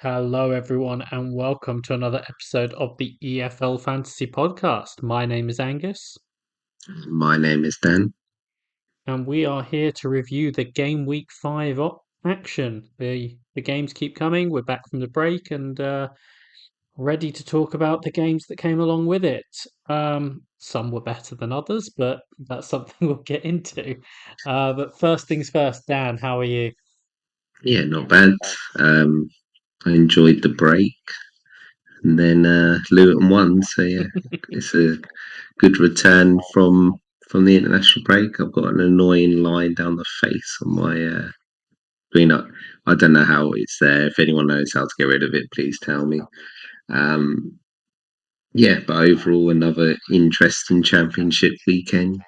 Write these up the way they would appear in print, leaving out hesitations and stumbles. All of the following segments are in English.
Hello, everyone, and welcome to another episode of the EFL Fantasy Podcast. My name is Angus, My name is Dan. and we are here to review the game week 5 action. The games keep coming. We're back from the break and ready to talk about the games that came along with it. Some were better than others, but that's something we'll get into. But first things first, Dan, how are you? Yeah, not bad. Um, I enjoyed the break, and then Luton won. So yeah, it's a good return from the international break. I've got an annoying line down the face on my screen. I don't know how it's there. If anyone knows how to get rid of it, please tell me. Um, yeah, but overall, another interesting championship weekend.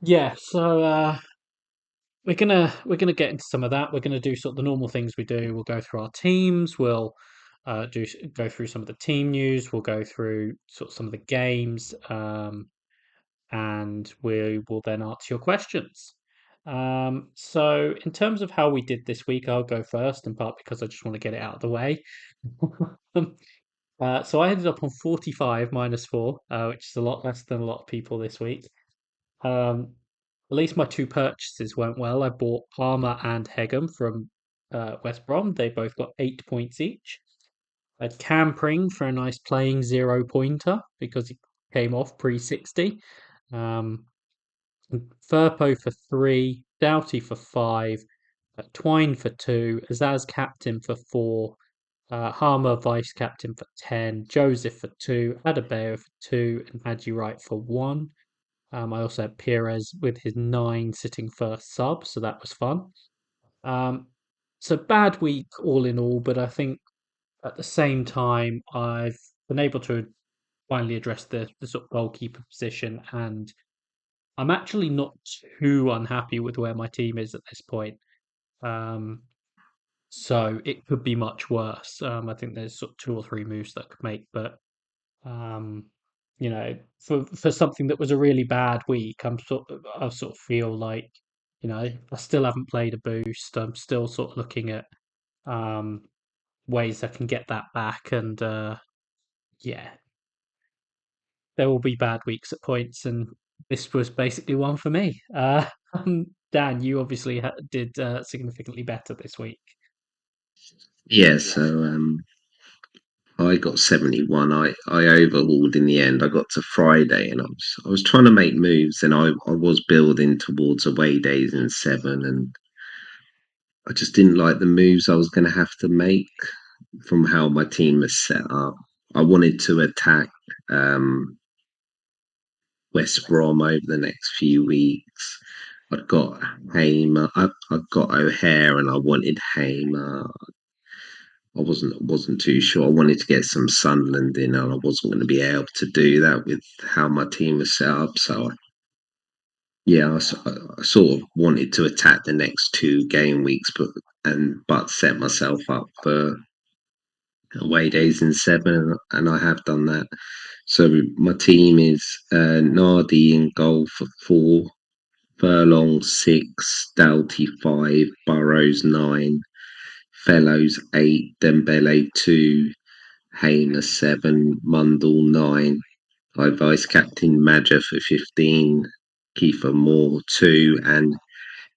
Yeah, so we're gonna get into some of that. We're gonna do sort of the normal things we do. We'll go through our teams. We'll go through some of the team news. We'll go through sort of some of the games, and we will then answer your questions. So in terms of how we did this week, I'll go first, in part because I just want to get it out of the way. So I ended up on 45 minus four, which is a lot less than a lot of people this week. Um, at least my two purchases went well. I bought Palmer and Hegem from West Brom. They both got 8 points each. I had Campring for a nice playing 0 pointer because he came off pre 60. Um, Firpo for three, Doughty for five, Twine for two, Azaz captain for four, Harmer vice captain for 10, Joseph for two, Adebayo for two, and Hadji Wright for one. I also had Perez with his nine sitting first sub, so that was fun. Um, so bad week all in all, but I think at the same time I've been able to finally address the sort of goalkeeper position, and I'm actually not too unhappy with where my team is at this point. Um, so it could be much worse. I think there's sort of two or three moves that I could make, but um, for something that was a really bad week, I sort of feel like, I still haven't played a boost. I'm still sort of looking at um ways I can get that back, and yeah, there will be bad weeks at points, and this was basically one for me. Dan, you obviously did significantly better this week. Yeah, so I got 71. I overhauled in the end. I got to Friday and I was trying to make moves and I was building towards away days in seven and I just didn't like the moves I was gonna have to make from how my team was set up. I wanted to attack um West Brom over the next few weeks. I'd got Hamer, I got O'Hare and I wanted Hamer. I wasn't too sure. I wanted to get some Sunderland in, and I wasn't going to be able to do that with how my team was set up. So yeah, I sort of wanted to attack the next two game weeks, but set myself up for away days in seven, and I have done that. So my team is Nardi in goal for four, Furlong six, Doughty five, Burrows nine, Fellows eight, Dembele two, Hamer seven, Mundell nine. I vice captain Madger for 15, Kiefer Moore two, and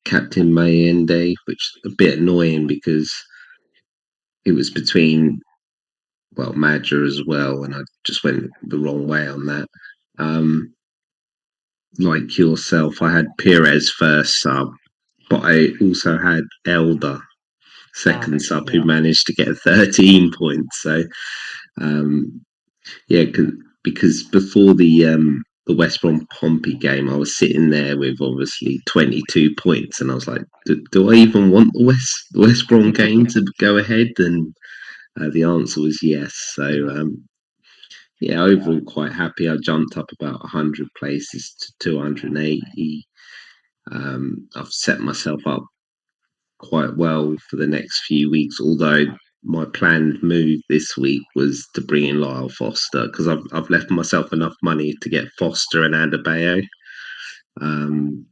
Captain Mayende, which is a bit annoying because it was between Madger as well, and I just went the wrong way on that. Um, like yourself, I had Perez first sub, but I also had Elder Ah, second sub who yeah. managed to get 13 points. So um, yeah, because before the West Brom Pompey game, I was sitting there with obviously 22 points, and I was like, do I even want the West Brom game to go ahead? And the answer was yes. So yeah, overall quite happy. I jumped up about 100 places to 280. I've set myself up quite well for the next few weeks. Although my planned move this week was to bring in Lyle Foster because I've left myself enough money to get Foster and Adebayo. Um,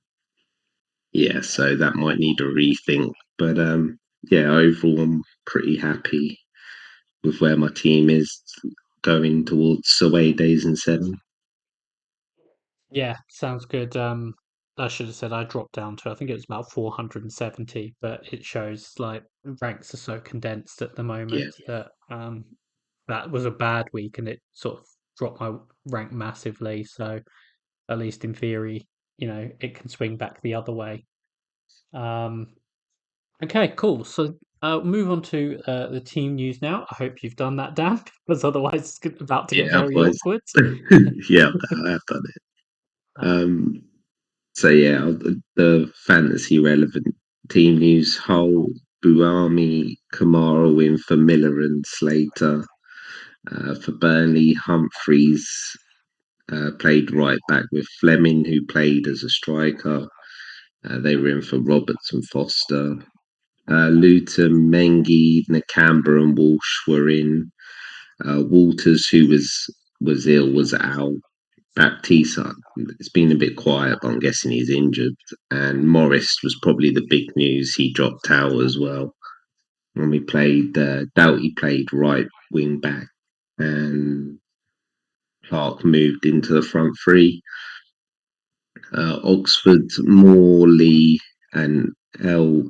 yeah, so that might need a rethink. But yeah, overall pretty happy with where my team is going towards away days in seven. Yeah, sounds good. I should have said I dropped down to, I think it was about 470, but it shows like ranks are so condensed at the Yeah, moment that that was a bad week and it sort of dropped my rank massively. So at least in theory, it can swing back the other way. Um, okay, cool. So move on to the team news now. I hope you've done that, Dan, because otherwise about to get yeah, very boys. awkward. Yeah, I have done it. Uh, Um, so yeah, the fantasy relevant team news: Hull, Buami, Kamara win for Miller and Slater. For Burnley, Humphreys played right back with Fleming, who played as a striker. They were in for Roberts and Foster. Luton, Mengi, Nakamba, and Walsh were in. Walters, who was ill, was out. Baptiste, it's been a bit quiet, but I'm guessing he's injured. And Morris was probably the big news. He dropped out as well. When we played, Doughty played right wing back, and Clark moved into the front three. Oxford, Morley, and El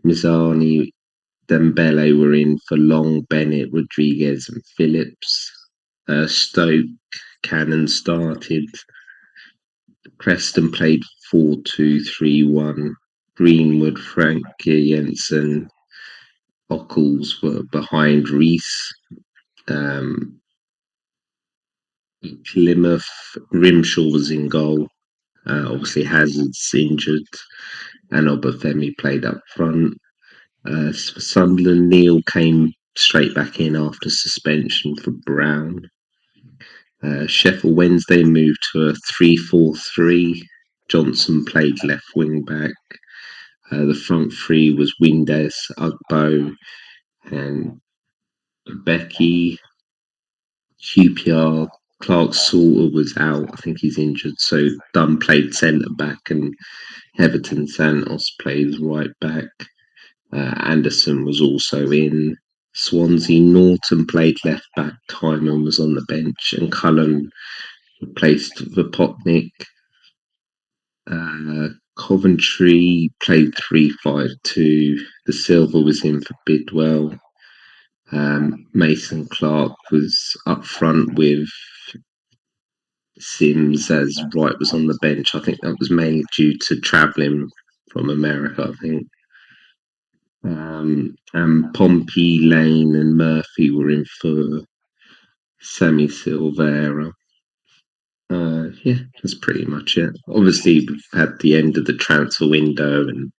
Mizani Dembele were in for Long, Bennett, Rodriguez, and Phillips. Stoke, Cannon started. Preston played 4-2-3-1. Greenwood, Frank Jensen, Ockles were behind Reese. Um, Plymouth, Grimshaw was in goal. Obviously, Hazard's injured, and Obafemi played up front. For Sunderland, Neil came straight back in after suspension for Brown. Sheffield Wednesday moved to a 3-4-3. Johnson played left wing back. The front three was Windes, Ugbo, and Becky. QPR, Clark Salter was out. I think he's injured. So Dunn played centre back, and Heverton Santos played right back. Anderson was also in. Swansea Norton played left back. Timon was on the bench, and Cullen replaced Vopotnik. Uh, Coventry played 3-5-2. The Silver was in for Bidwell. Mason Clark was up front with Sims as Wright was on the bench. I think that was mainly due to travelling from America, I think. And Pompey, Lane, and Murphy were in for Sammy Silvera. Yeah, that's pretty much it. Obviously, we've had the end of the transfer window and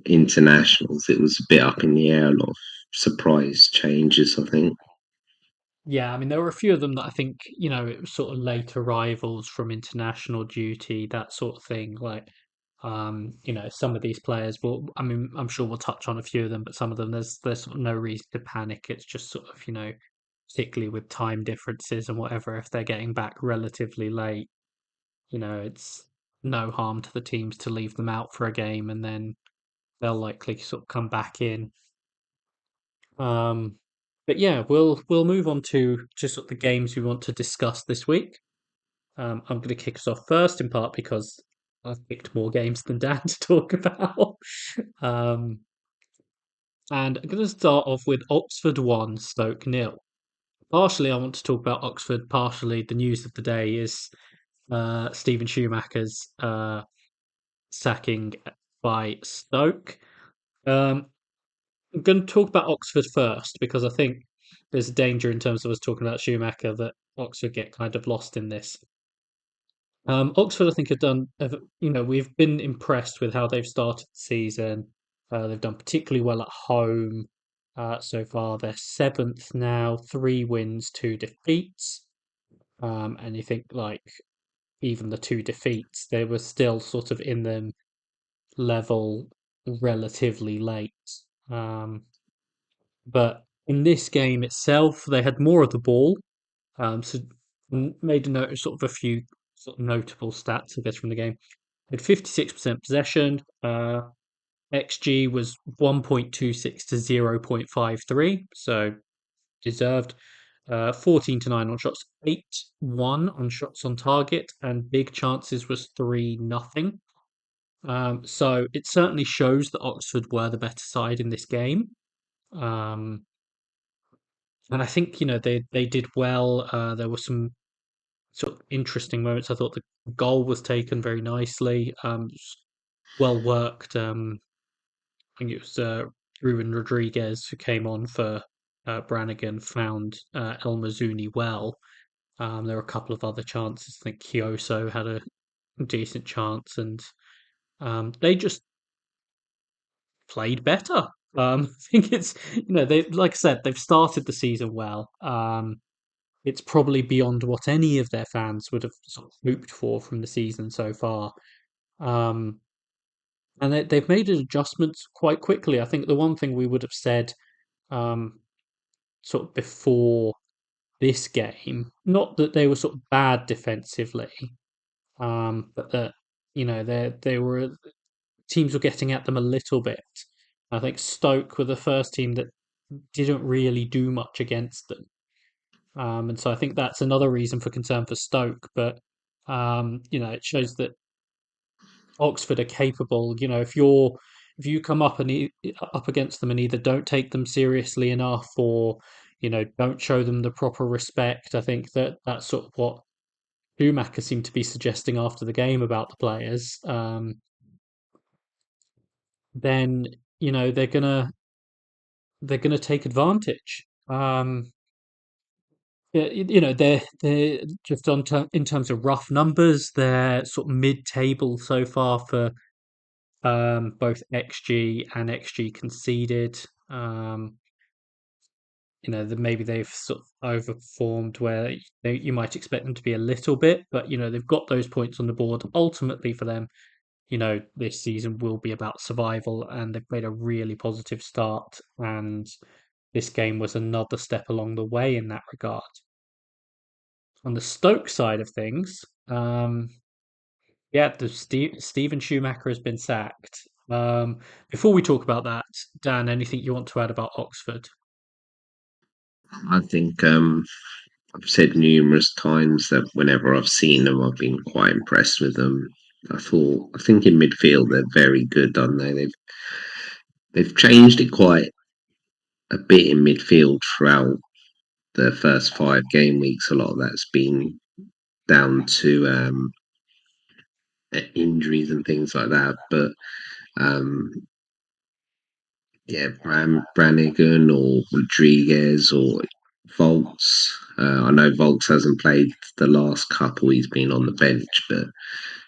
internationals. It was a bit up in the air, a lot of surprise changes, I think. Yeah, I mean, there were a few of them that I think, it was sort of late arrivals from international duty, that sort of thing. Like, some of these players will, I mean, I'm sure we'll touch on a few of them, but some of them, there's sort of no reason to panic. It's just sort of, particularly with time differences and whatever, if they're getting back relatively late, it's no harm to the teams to leave them out for a game and then they'll likely sort of come back in. Um, but yeah, we'll move on to just sort of the games we want to discuss this week. I'm going to kick us off first, in part because I've picked more games than Dan to talk about. um, and I'm going to start off with Oxford 1, Stoke nil. Partially, I want to talk about Oxford. Partially, the news of the day is Stephen Schumacher's sacking by Stoke. Um, I'm going to talk about Oxford first because I think there's a danger in terms of us talking about Schumacher that Oxford get kind of lost in this. Oxford, I think, we've been impressed with how they've started the season. They've done particularly well at home so far. They're seventh now, 3 wins, 2 defeats. And you think, like, even the 2 defeats, they were still sort of in the level relatively late. Um, But in this game itself, they had more of the ball. So made a note of sort of a few sort of notable stats, I guess, from the game. They had 56% possession. XG was 1.26 to 0.53, so deserved. 14 to 9 on shots, 8-1 on shots on target, and big chances was 3-0. So it certainly shows that Oxford were the better side in this game. Um, and I think, they did well. There were some sort of interesting moments. I thought the goal was taken very nicely. Well worked. I think it was Ruben Rodriguez who came on for Brannigan, found El Mazzuni well. There were a couple of other chances. I think Kyoso had a decent chance, and they just played better. I think it's they like I said they've started the season well. It's probably beyond what any of their fans would have sort of hoped for from the season so far. Um, and they've made adjustments quite quickly. I think the one thing we would have said um, sort of before this game, not that they were sort of bad defensively, but that they were teams were getting at them a little bit. I think Stoke were the first team that didn't really do much against them. And so I think that's another reason for concern for Stoke. But it shows that Oxford are capable. If you come up up against them and either don't take them seriously enough or don't show them the proper respect, I think that's sort of what Schumacher seemed to be suggesting after the game about the players. Then they're gonna take advantage. Yeah, they're just in terms of rough numbers, they're sort of mid-table so far for both XG and XG conceded. Um, maybe they've sort of overperformed where you might expect them to be a little bit, but they've got those points on the board. Ultimately, for them, this season will be about survival, and they've made a really positive start. And this game was another step along the way in that regard. On the Stoke side of things, yeah, the Steven Schumacher has been sacked. Before we talk about that, Dan, anything you want to add about Oxford? I think I've said numerous times that whenever I've seen them, I've been quite impressed with them. I think in midfield they're very good, aren't they? They've changed it quite a bit in midfield throughout the first 5 game weeks. A lot of that's been down to injuries and things like that. But um, yeah, Brannigan or Rodriguez or Volts. I know Volts hasn't played the last couple; he's been on the bench, but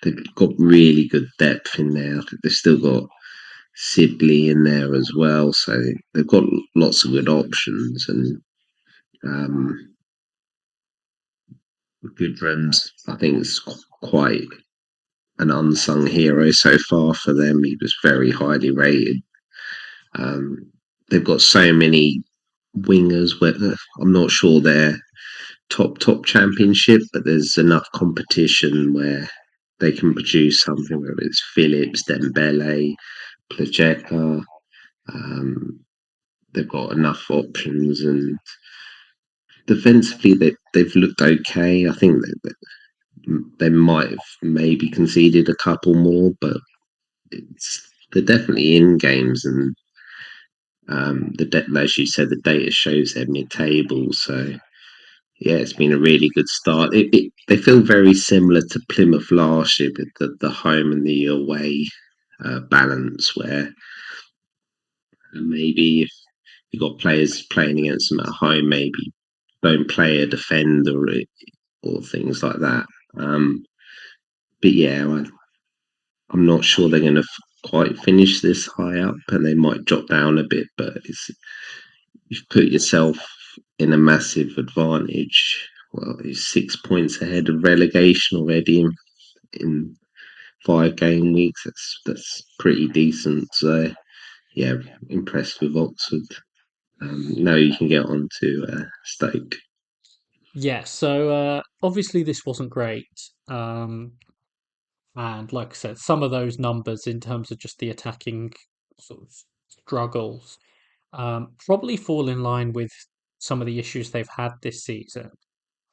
they've got really good depth in there. They've still got Sibley in there as well, so they've got lots of good options and um, Goodrem's. I think it's quite an unsung hero so far for them. He was very highly rated. Um, they've got so many wingers where I'm not sure they're top championship, but there's enough competition where they can produce something, whether it's Phillips, Dembele, Placheka. Um, they've got enough options, and defensively they've looked okay. I think that they might have maybe conceded a couple more, but they're definitely in games, and as you said, the data shows they're mid-table. So yeah, it's been a really good start. They feel very similar to Plymouth last year with the home and the away balance, where maybe if you've got players playing against them at home, maybe don't play a defender or things like that. Um, but yeah, I'm not sure they're going to quite finish this high up, and they might drop down a bit. But you've put yourself in a massive advantage. Well, he's 6 points ahead of relegation already in 5 game weeks. That's pretty decent. So yeah, impressed with Oxford. Now you can get on to Stoke. Yeah, so obviously this wasn't great. Um, and like I said, some of those numbers in terms of just the attacking sort of struggles probably fall in line with some of the issues they've had this season.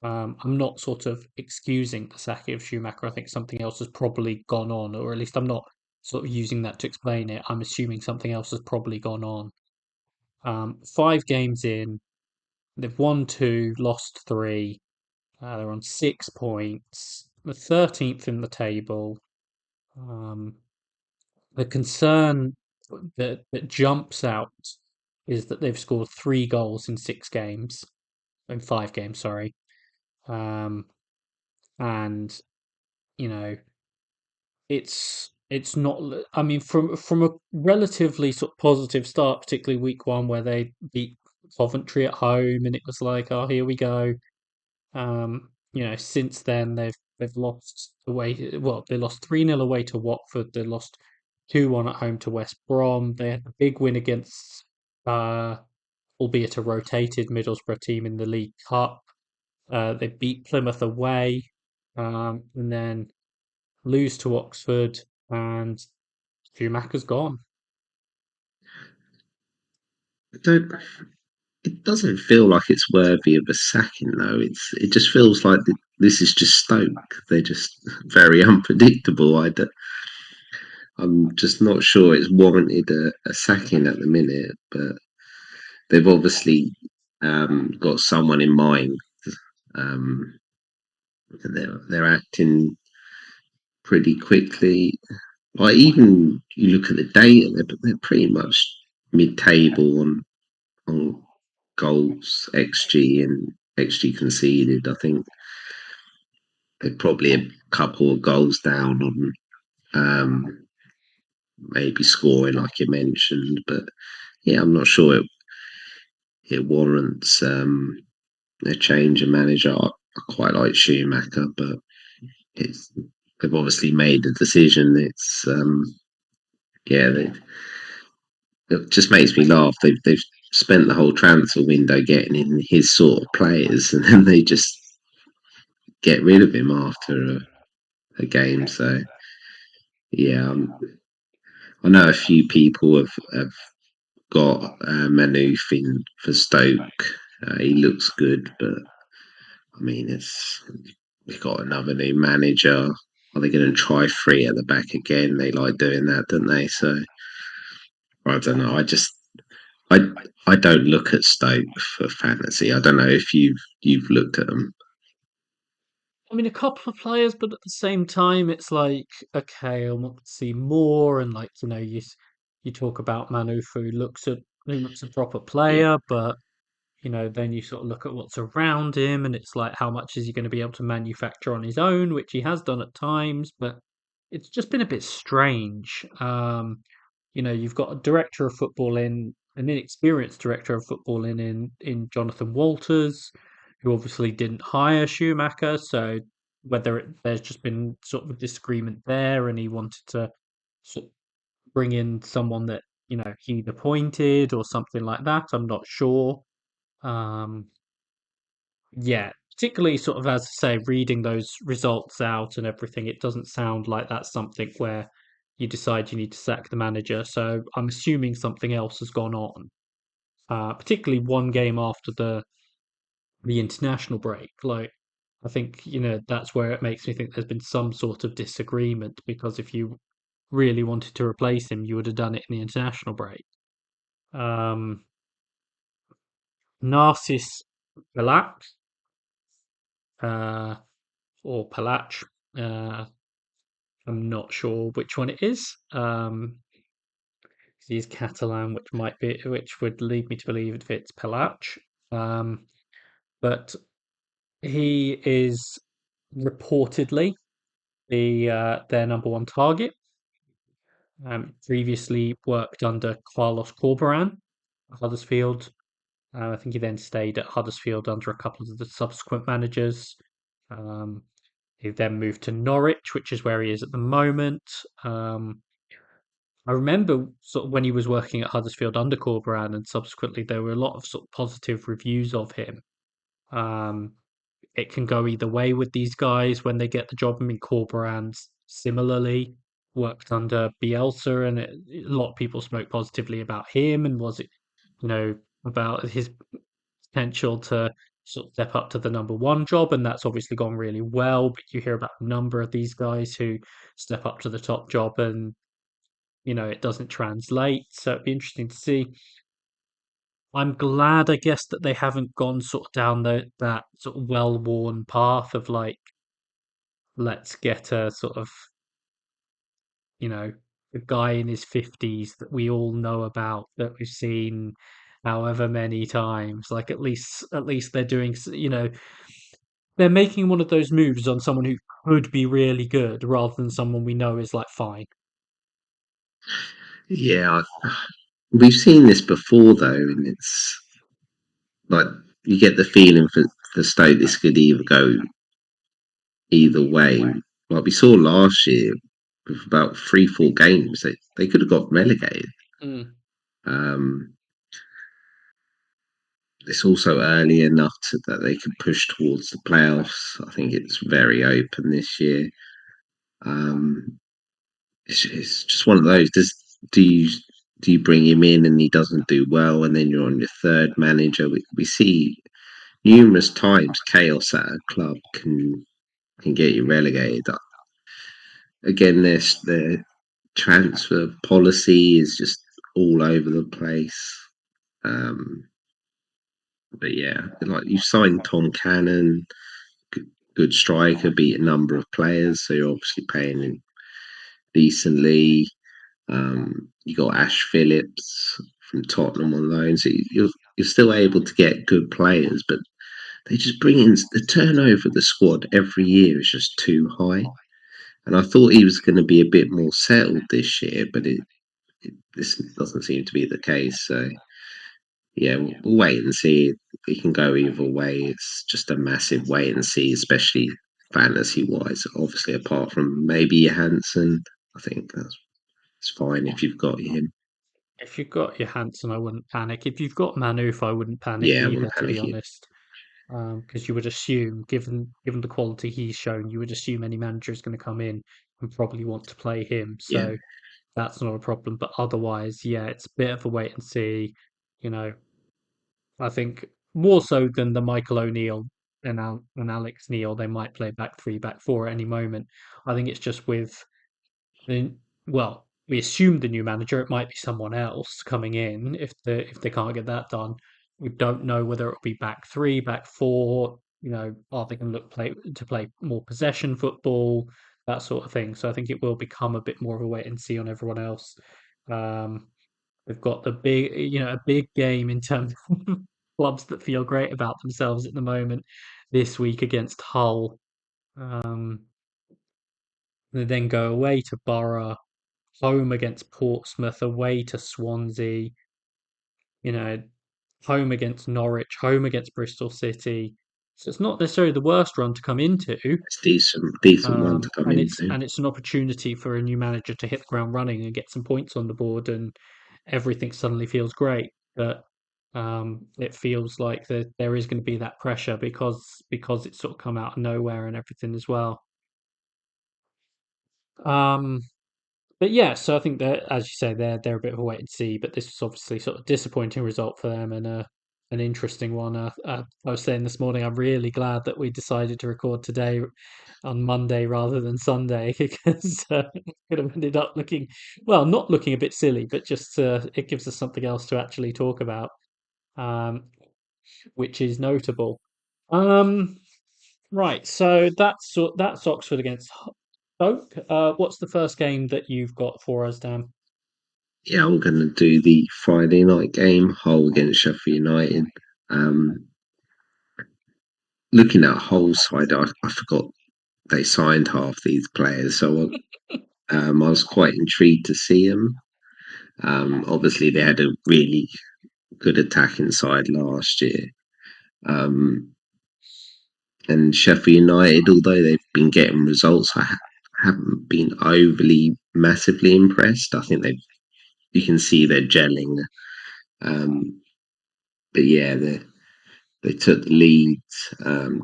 I'm not sort of excusing the sacking of Schumacher. I think something else has probably gone on, or at least I'm not sort of using that to explain it. I'm assuming something else has probably gone on. 5 games in, they've won two, lost three. They're on 6 points, the 13th in the table. Um, the concern that jumps out is that they've scored 3 goals in 6 games, in 5 games, sorry. Um, and you know, it's not. I mean, from a relatively sort of positive start, particularly week one where they beat Coventry at home, and it was like, oh, here we go. Since then they've lost away. Well, they lost 3-0 away to Watford. They lost 2-1 at home to West Brom. They had a big win against, uh, albeit a rotated Middlesbrough team in the League Cup. They beat Plymouth away, and then lose to Oxford, and Schumacher's gone. I don't. It doesn't feel like it's worthy of a sacking, though. It just feels like this is just Stoke. They're just very unpredictable. I'm just not sure it's warranted a sacking at the minute, but they've obviously got someone in mind. Um, they're acting pretty quickly. Like even you look at the data, they're pretty much mid-table on goals, XG and XG conceded. I think they're probably a couple of goals down on maybe scoring, like you mentioned. But yeah, I'm not sure it warrants a change of manager. I quite like Schumacher, but it's they've obviously made a decision. Yeah, it just makes me laugh. They've spent the whole transfer window getting in his sort of players, and then they just get rid of him after a game. So yeah, I know a few people have got Manoof in for Stoke. He looks good, but I mean, we've got another new manager. Are they going to try three at the back again? They like doing that, don't they? So I don't know. I I don't look at Stoke for fantasy. I don't know if you've looked at them. I mean, a couple of players, but at the same time, it's like, okay, I want to see more. And like, you talk about Manu, who looks a proper Yeah, player, but then you sort of look at what's around him, and it's like, how much is he going to be able to manufacture on his own, which he has done at times, but it's just been a bit strange. You've got a director of football an inexperienced director of football in Jonathan Walters, who obviously didn't hire Schumacher. So whether there's just been sort of a disagreement there, and he wanted to sort of bring in someone that he'd appointed or something like that, I'm not sure. Um, yeah, particularly sort of as I say, reading those results out and everything, it doesn't sound like that's something where you decide you need to sack the manager. So I'm assuming something else has gone on. Particularly one game after the international break. Like I think, that's where it makes me think there's been some sort of disagreement, because if you really wanted to replace him, you would have done it in the international break. Um, Narcis Palak, uh, or Palach. Uh, I'm not sure which one it is. 'Cause he's Catalan, which would lead me to believe if it's Pelach. Um, but he is reportedly their number one target. Previously worked under Carlos Corberan at Huddersfield. I think he then stayed at Huddersfield under a couple of the subsequent managers. Um, he then moved to Norwich, which is where he is at the moment. Um, I remember sort of when he was working at Huddersfield under Corberan, and subsequently there were a lot of sort of positive reviews of him. Um, it can go either way with these guys when they get the job. I mean, Corberan's similarly worked under Bielsa, and a lot of people spoke positively about him, and was it, you know, about his potential to sort of step up to the number one job, and that's obviously gone really well. But you hear about a number of these guys who step up to the top job, and it doesn't translate. So it'd be interesting to see. I'm glad, I guess, that they haven't gone sort of down that sort of well-worn path of like, let's get a sort of, you know, a guy in his 50s that we all know about, that we've seen however many times. Like, at least they're doing, they're making one of those moves on someone who could be really good rather than someone we know is like fine. Yeah, we've seen this before though, and it's like you get the feeling for Stoke this could either go either way. Like we saw last year with about 3, 4 games, they could have got relegated. Mm. Um, it's also early enough that they can push towards the playoffs. I think it's very open this year. Um, it's just one of those. Do you bring him in and he doesn't do well, and then you're on your third manager? We see numerous times chaos at a club can get you relegated. Again, their transfer policy is just all over the place. Um, but yeah, like you signed Tom Cannon, good, good striker, beat a number of players, so you're obviously paying him decently. You got Ash Phillips from Tottenham on loan, so you're still able to get good players, but they just bring in the turnover of the squad every year is just too high. And I thought he was going to be a bit more settled this year, but this doesn't seem to be the case. So yeah, we'll wait and see. It can go either way. It's just a massive wait and see, especially fantasy wise. Obviously, apart from maybe Hansen, I think that's it's fine if you've got him. If you've got your Hanson, I wouldn't panic. If you've got Manoof, I wouldn't panic Yeah, I either, wouldn't to be panic. honest. Because you would assume, given the quality he's shown, you would assume any manager is going to come in and probably want to play him. Yeah, So that's not a problem. But otherwise, yeah, it's a bit of a wait and see. You know, I think more so than the Michael O'Neill and Alex Neil, they might play back three, back four at any moment. I think it's just with the well, we assume the new manager, it might be someone else coming in if they can't get that done. We don't know whether it'll be back three, back four. Are they going to play more possession football, that sort of thing. So I think it will become a bit more of a wait and see on everyone else. Um, We've got a big game in terms of clubs that feel great about themselves at the moment this week against Hull. Um, they then go away to Borough, home against Portsmouth, away to Swansea, you know, home against Norwich, home against Bristol City. So it's not necessarily the worst run to come into, it's decent one to come and it's into. and it's an opportunity for a new manager to hit the ground running and get some points on the board, and everything suddenly feels great. But it feels like there is going to be that pressure because it's sort of come out of nowhere and everything as well. Um, But yeah, so I think that, as you say, they're a bit of a wait and see. But this was obviously sort of disappointing result for them, and an interesting one. I was saying this morning, I'm really glad that we decided to record today on Monday rather than Sunday because it could have ended up looking, well, not looking a bit silly, but just it gives us something else to actually talk about, um, which is notable. Um, right, so that's Oxford against Stoke. What's the first game that you've got for us, Dan? Yeah, I'm going to do the Friday night game, Hull against Sheffield United. Um, Looking at Hull side, I forgot they signed half these players, so I was quite intrigued to see them. Obviously, they had a really good attacking side last year. Um, and Sheffield United, although they've been getting results, haven't been overly massively impressed. I think you can see they're gelling. Um, but yeah, they took the lead.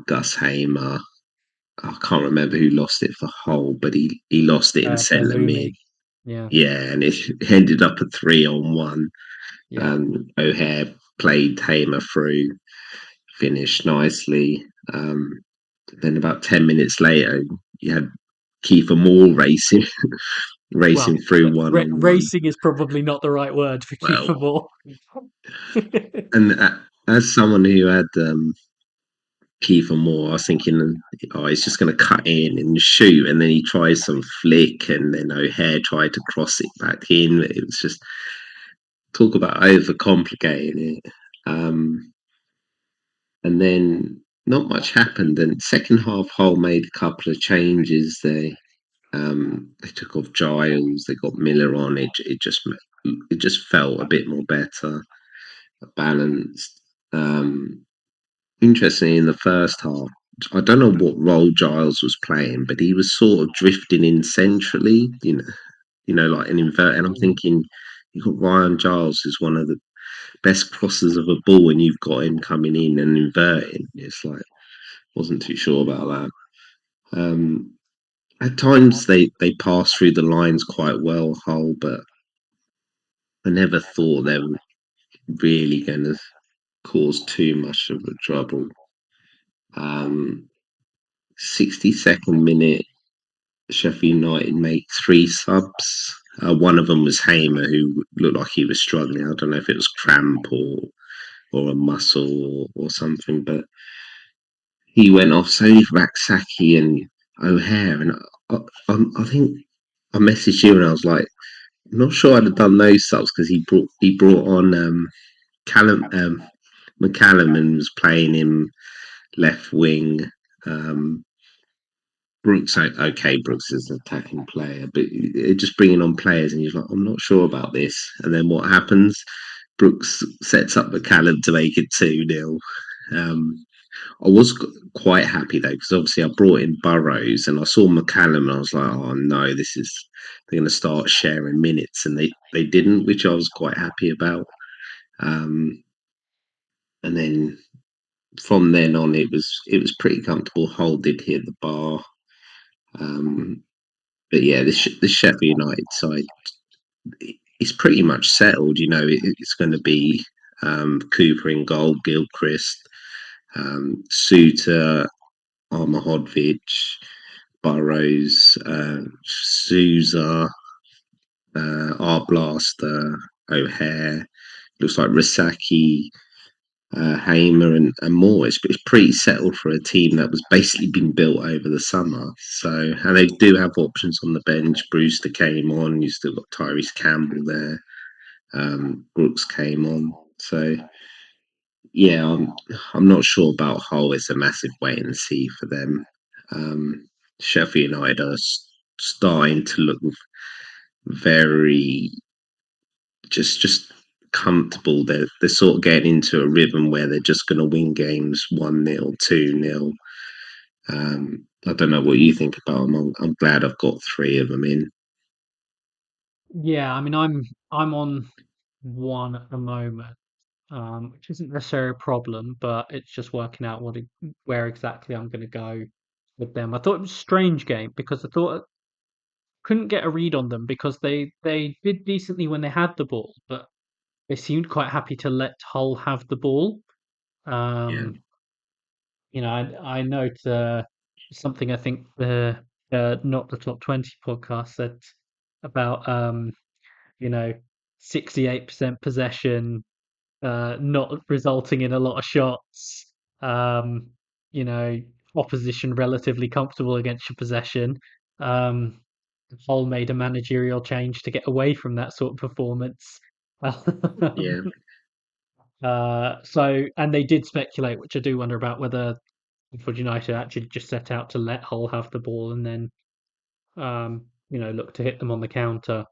Gus Hamer, I can't remember who lost it for Hull, but he lost it in centre Balumi. mid. Yeah, Yeah, and it ended up a 3-on-1. yeah. O'Hare played Hamer through, finished nicely. Um, then about 10 minutes later, you had Kiefer Moore racing Well, racing through one on one. racing is probably not the right word for Well, Kiefer Moore. and as someone who had Kiefer Moore, I was thinking, oh, he's just going to cut in and shoot, and then he tries some flick, and then O'Hare tried to cross it back in. It was just talk about overcomplicating it. And then not much happened. And second half, Hull made a couple of changes. They took off Giles, they got Miller on. It just felt a bit more better, balanced. Interestingly, in the first half, I don't know what role Giles was playing, but he was sort of drifting in centrally, like an invert. And I'm Mm. thinking, you got Ryan Giles, who's one of the best crossers of a ball, and you've got him coming in and inverting. It's like wasn't too sure about that. At times they pass through the lines quite well, Hull, but I never thought they were really going to cause too much of a trouble. 62nd minute, Sheffield United make three subs. One of them was Hamer, who looked like he was struggling. I don't know if it was cramp or a muscle or something, but he went off. So he back Saki and O'Hare, and I think I messaged you and I was like, I'm not sure I'd have done those subs because he brought on Callum McCallum and was playing him left wing. Um, Brooks, okay, Brooks is an attacking player, but just bringing on players and you're like, I'm not sure about this. And then what happens? Brooks sets up McCallum to make it 2-0. Um, I was quite happy though because obviously I brought in Burrows and I saw McCallum and I was like, oh no, they're going to start sharing minutes, and they didn't, which I was quite happy about. Um, and then from then on, it was pretty comfortable. Hull did hit the bar, but yeah, the Sheffield United side is pretty much settled. It's going to be Cooper in goal, Gilchrist, Suter, Armahodvic, Burrows, Souza, Arblaster, O'Hare. Looks like Rasaki, Hamer, and more. It's pretty settled for a team that was basically been built over the summer. So, and they do have options on the bench. Brewster came on. You still got Tyrese Campbell there. Brooks came on. So, yeah, I'm not sure about Hull. It's a massive wait and see for them. Um, Sheffield United are starting to look very just comfortable. They're sort of getting into a rhythm where they're just going to win games 1-0, 2-0. I don't know what you think about them. I'm glad I've got three of them in. Yeah, I mean, I'm on one at the moment, which isn't necessarily a problem, but it's just working out where exactly I'm going to go with them. I thought it was a strange game because I thought couldn't get a read on them because they did decently when they had the ball, but they seemed quite happy to let Hull have the ball. Yeah, Um, I note something I think the not the top 20 podcast said about you know 68% possession, not resulting in a lot of shots. Um, you know, opposition relatively comfortable against your possession. Um, Hull made a managerial change to get away from that sort of performance. yeah. And they did speculate, which I do wonder about whether Sheffield United actually just set out to let Hull have the ball and then, look to hit them on the counter.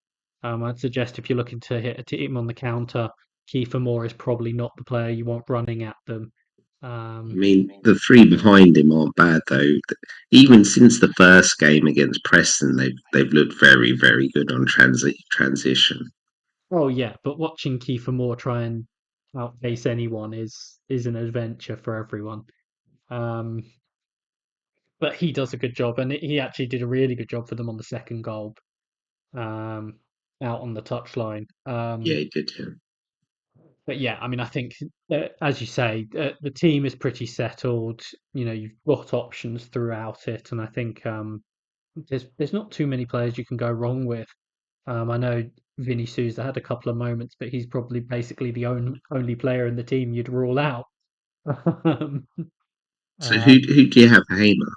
I'd suggest if you're looking to hit a team on the counter, Kiefer Moore is probably not the player you want running at them. I Um, mean, the three behind him aren't bad though. Even since the first game against Preston, they've looked very, very good on transition. oh yeah, but watching Kiefer Moore try and outpace anyone is an adventure for everyone. Um, but he does a good job, and he actually did a really good job for them on the second goal. out on the touchline. Yeah, he did. Yeah. But yeah, I mean, I think as you say, the team is pretty settled. You know, you've got options throughout it, and I think there's not too many players you can go wrong with. I know Vinny Souza had a couple of moments, but he's probably basically the only player in the team you'd rule out. um, So um, who do you have for Hamer?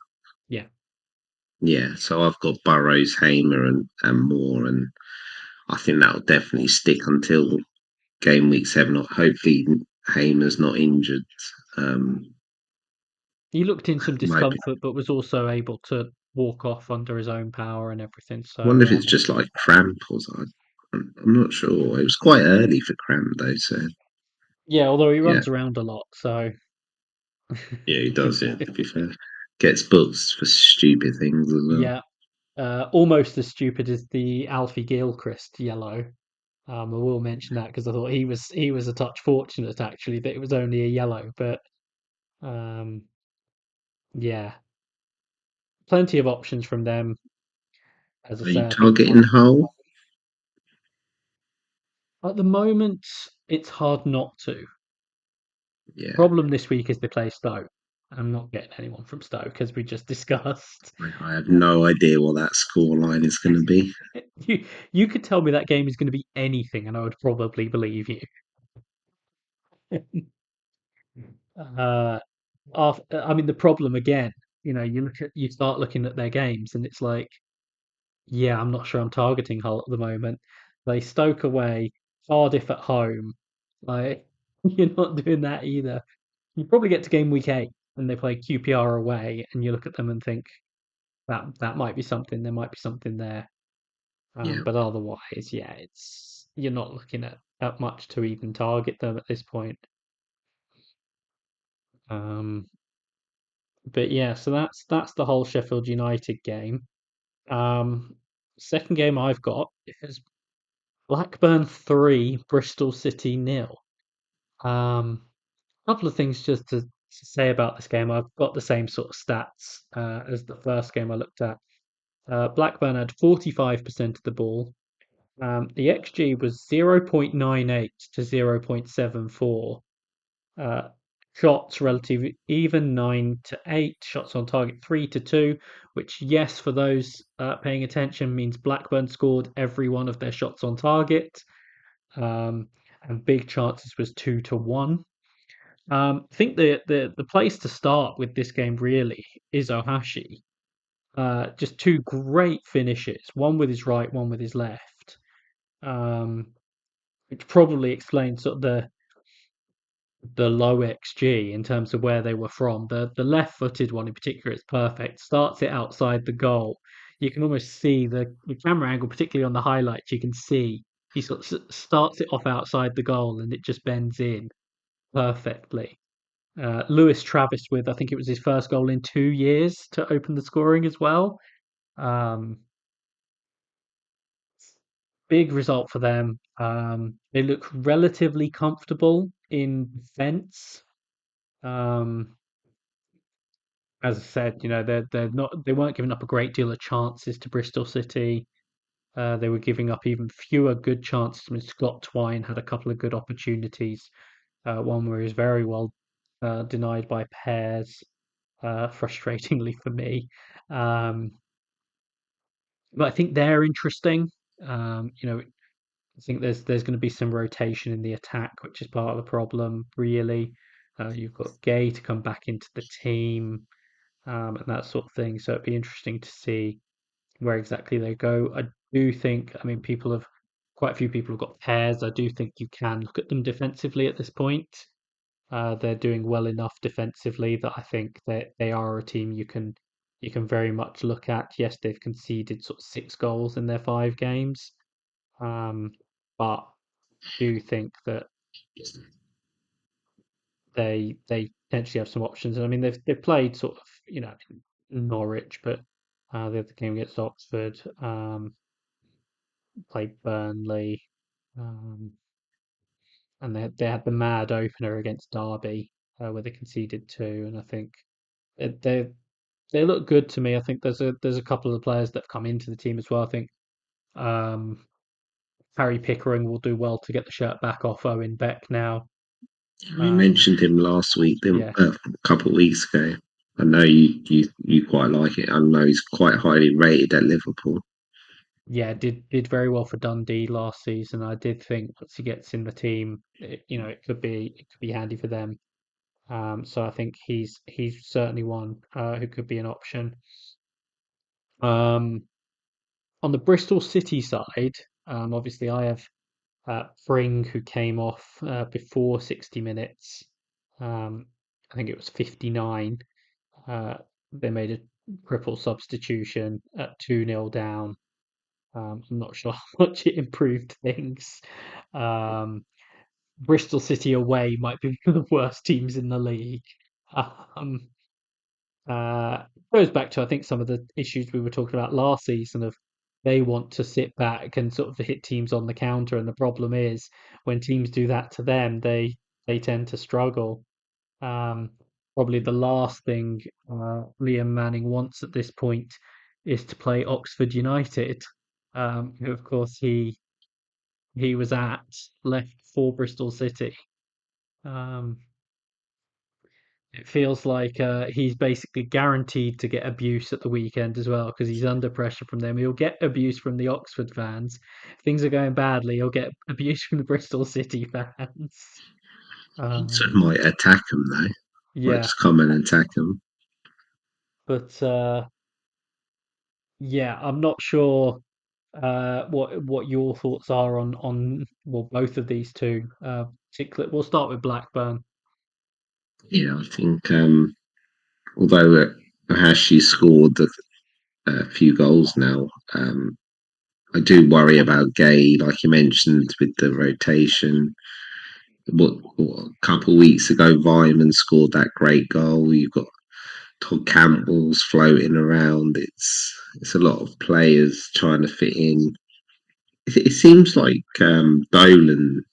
yeah, Yeah, so I've got Burrows, Hamer, and Moore, and I think that'll definitely stick until game week 7. Hopefully, Hamer's not injured. Um, he looked in some might be. discomfort, but was also able to walk off under his own power and everything. I wonder So if it's just like cramp or something. I'm not sure. It was quite early for cramp though, so yeah, although he yeah, runs around a lot, so yeah, he does. Yeah, to be fair, gets booked for stupid things as well. yeah, almost as stupid as the Alfie Gilchrist yellow. I will mention that because I thought he was a touch fortunate actually that it was only a yellow, but um, yeah, plenty of options from them. As I Are you say, I think targeting Hull? at the moment it's hard not to. Yeah, Problem this week is they play Stoke. I'm not getting anyone from Stoke as we just discussed. I have no idea what that score line is going to be. You could tell me that game is going to be anything, and I would probably believe you. Uh, I mean, the problem again, you start looking at their games, and it's like, yeah, I'm not sure I'm targeting Hull at the moment. They Stoke away, Cardiff at home. Like, you're not doing that either. You probably get to game week 8 and they play QPR away, and you look at them and think that might be something. There might be something there. Yeah, But otherwise, yeah, it's you're not looking at much to even target them at this point. Um, but yeah, so that's the whole Sheffield United game. Um, Second game I've got is Blackburn 3, Bristol City nil. Couple of things just to say about this game. I've got the same sort of stats as the first game I looked at. Blackburn had 45% of the ball. The XG was 0.98 to 0.74. Uh, Shots relatively even, 9 to 8. Shots on target, 3 to 2, which, yes, for those paying attention, means Blackburn scored every one of their shots on target. Um, and big chances was 2 to 1. I think the place to start with this game really is Ohashi. Just two great finishes, one with his right, one with his left, um, which probably explains sort of the low XG in terms of where they were from. The left-footed one in particular is perfect. Starts it outside the goal. You can almost see the camera angle, particularly on the highlights. You can see he sort of starts it off outside the goal and it just bends in perfectly. Lewis Travis with I think it was his first goal in 2 years to open the scoring as well. Um, Big result for them. They look relatively comfortable in defence. Um, as I said, they weren't giving up a great deal of chances to Bristol City. They were giving up even fewer good chances. I mean, Scott Twine had a couple of good opportunities. One where he was very well denied by Pears, frustratingly for me. Um, but I think they're interesting. I think there's going to be some rotation in the attack, which is part of the problem, really. You've got Gay to come back into the team, and that sort of thing. So it'd be interesting to see where exactly they go. I do think, I mean, quite a few people have got pairs. I do think you can look at them defensively at this point. They're doing well enough defensively that I think that they are a team you can very much look at. Yes, they've conceded sort of 6 goals in their 5 games, um, but do think that they potentially have some options. And I mean, they've played sort of Norwich, but they had the game against Oxford, played Burnley, um, and they had the mad opener against Derby where they conceded 2. And I think they they look good to me. I think there's a couple of the players that have come into the team as well. I think um, Harry Pickering will do well to get the shirt back off Owen Beck now. We Um, mentioned him last week, yeah, a couple of weeks ago. I know you quite like it. I know he's quite highly rated at Liverpool. yeah, did very well for Dundee last season. I did think once he gets in the team, it could be handy for them. So I think he's certainly one who could be an option. Um, on the Bristol City side, obviously I have Fring who came off before 60 minutes. Um, I think it was 59. Uh, they made a triple substitution at 2-0 down. I'm not sure how much it improved things. Um, Bristol City away might be one of the worst teams in the league. Um, Goes back to I think some of the issues we were talking about last season of they want to sit back and sort of hit teams on the counter, and the problem is when teams do that to them, they tend to struggle. Um, Probably the last thing Liam Manning wants at this point is to play Oxford United, who of course he was at left for Bristol City. Um, it feels like he's basically guaranteed to get abuse at the weekend as well because he's under pressure from them. He'll get abuse from the Oxford fans. If things are going badly, he'll get abuse from the Bristol City fans. Oxford Um, might attack him though. Might yeah, just come and attack him. but yeah, I'm not sure what your thoughts are on well both of these two. Particularly, we'll start with Blackburn. Yeah, I think although Hashi scored a few goals now, I do worry about Gay, like you mentioned, with the rotation. What a couple of weeks ago, Vyman scored that great goal. You've got Todd Campbell's floating around. It's a lot of players trying to fit in. It seems like Dolan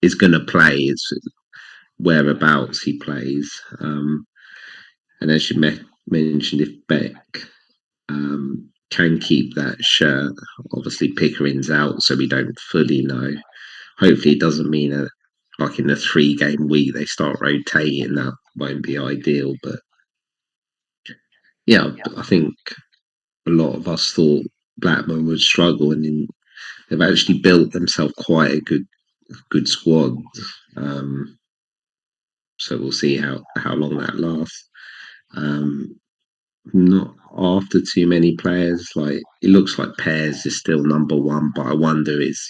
is going to play. It's whereabouts he plays. And as you mentioned, if Beck can keep that shirt, obviously Pickering's out, so we don't fully know. Hopefully, it doesn't mean that, like in a 3 game week, they start rotating. That won't be ideal. But yeah, I think a lot of us thought Blackburn would struggle, and they've actually built themselves quite a good squad. Um, so we'll see how long that lasts. Um, Not after too many players. Like it looks like Pears is still number one, but I wonder is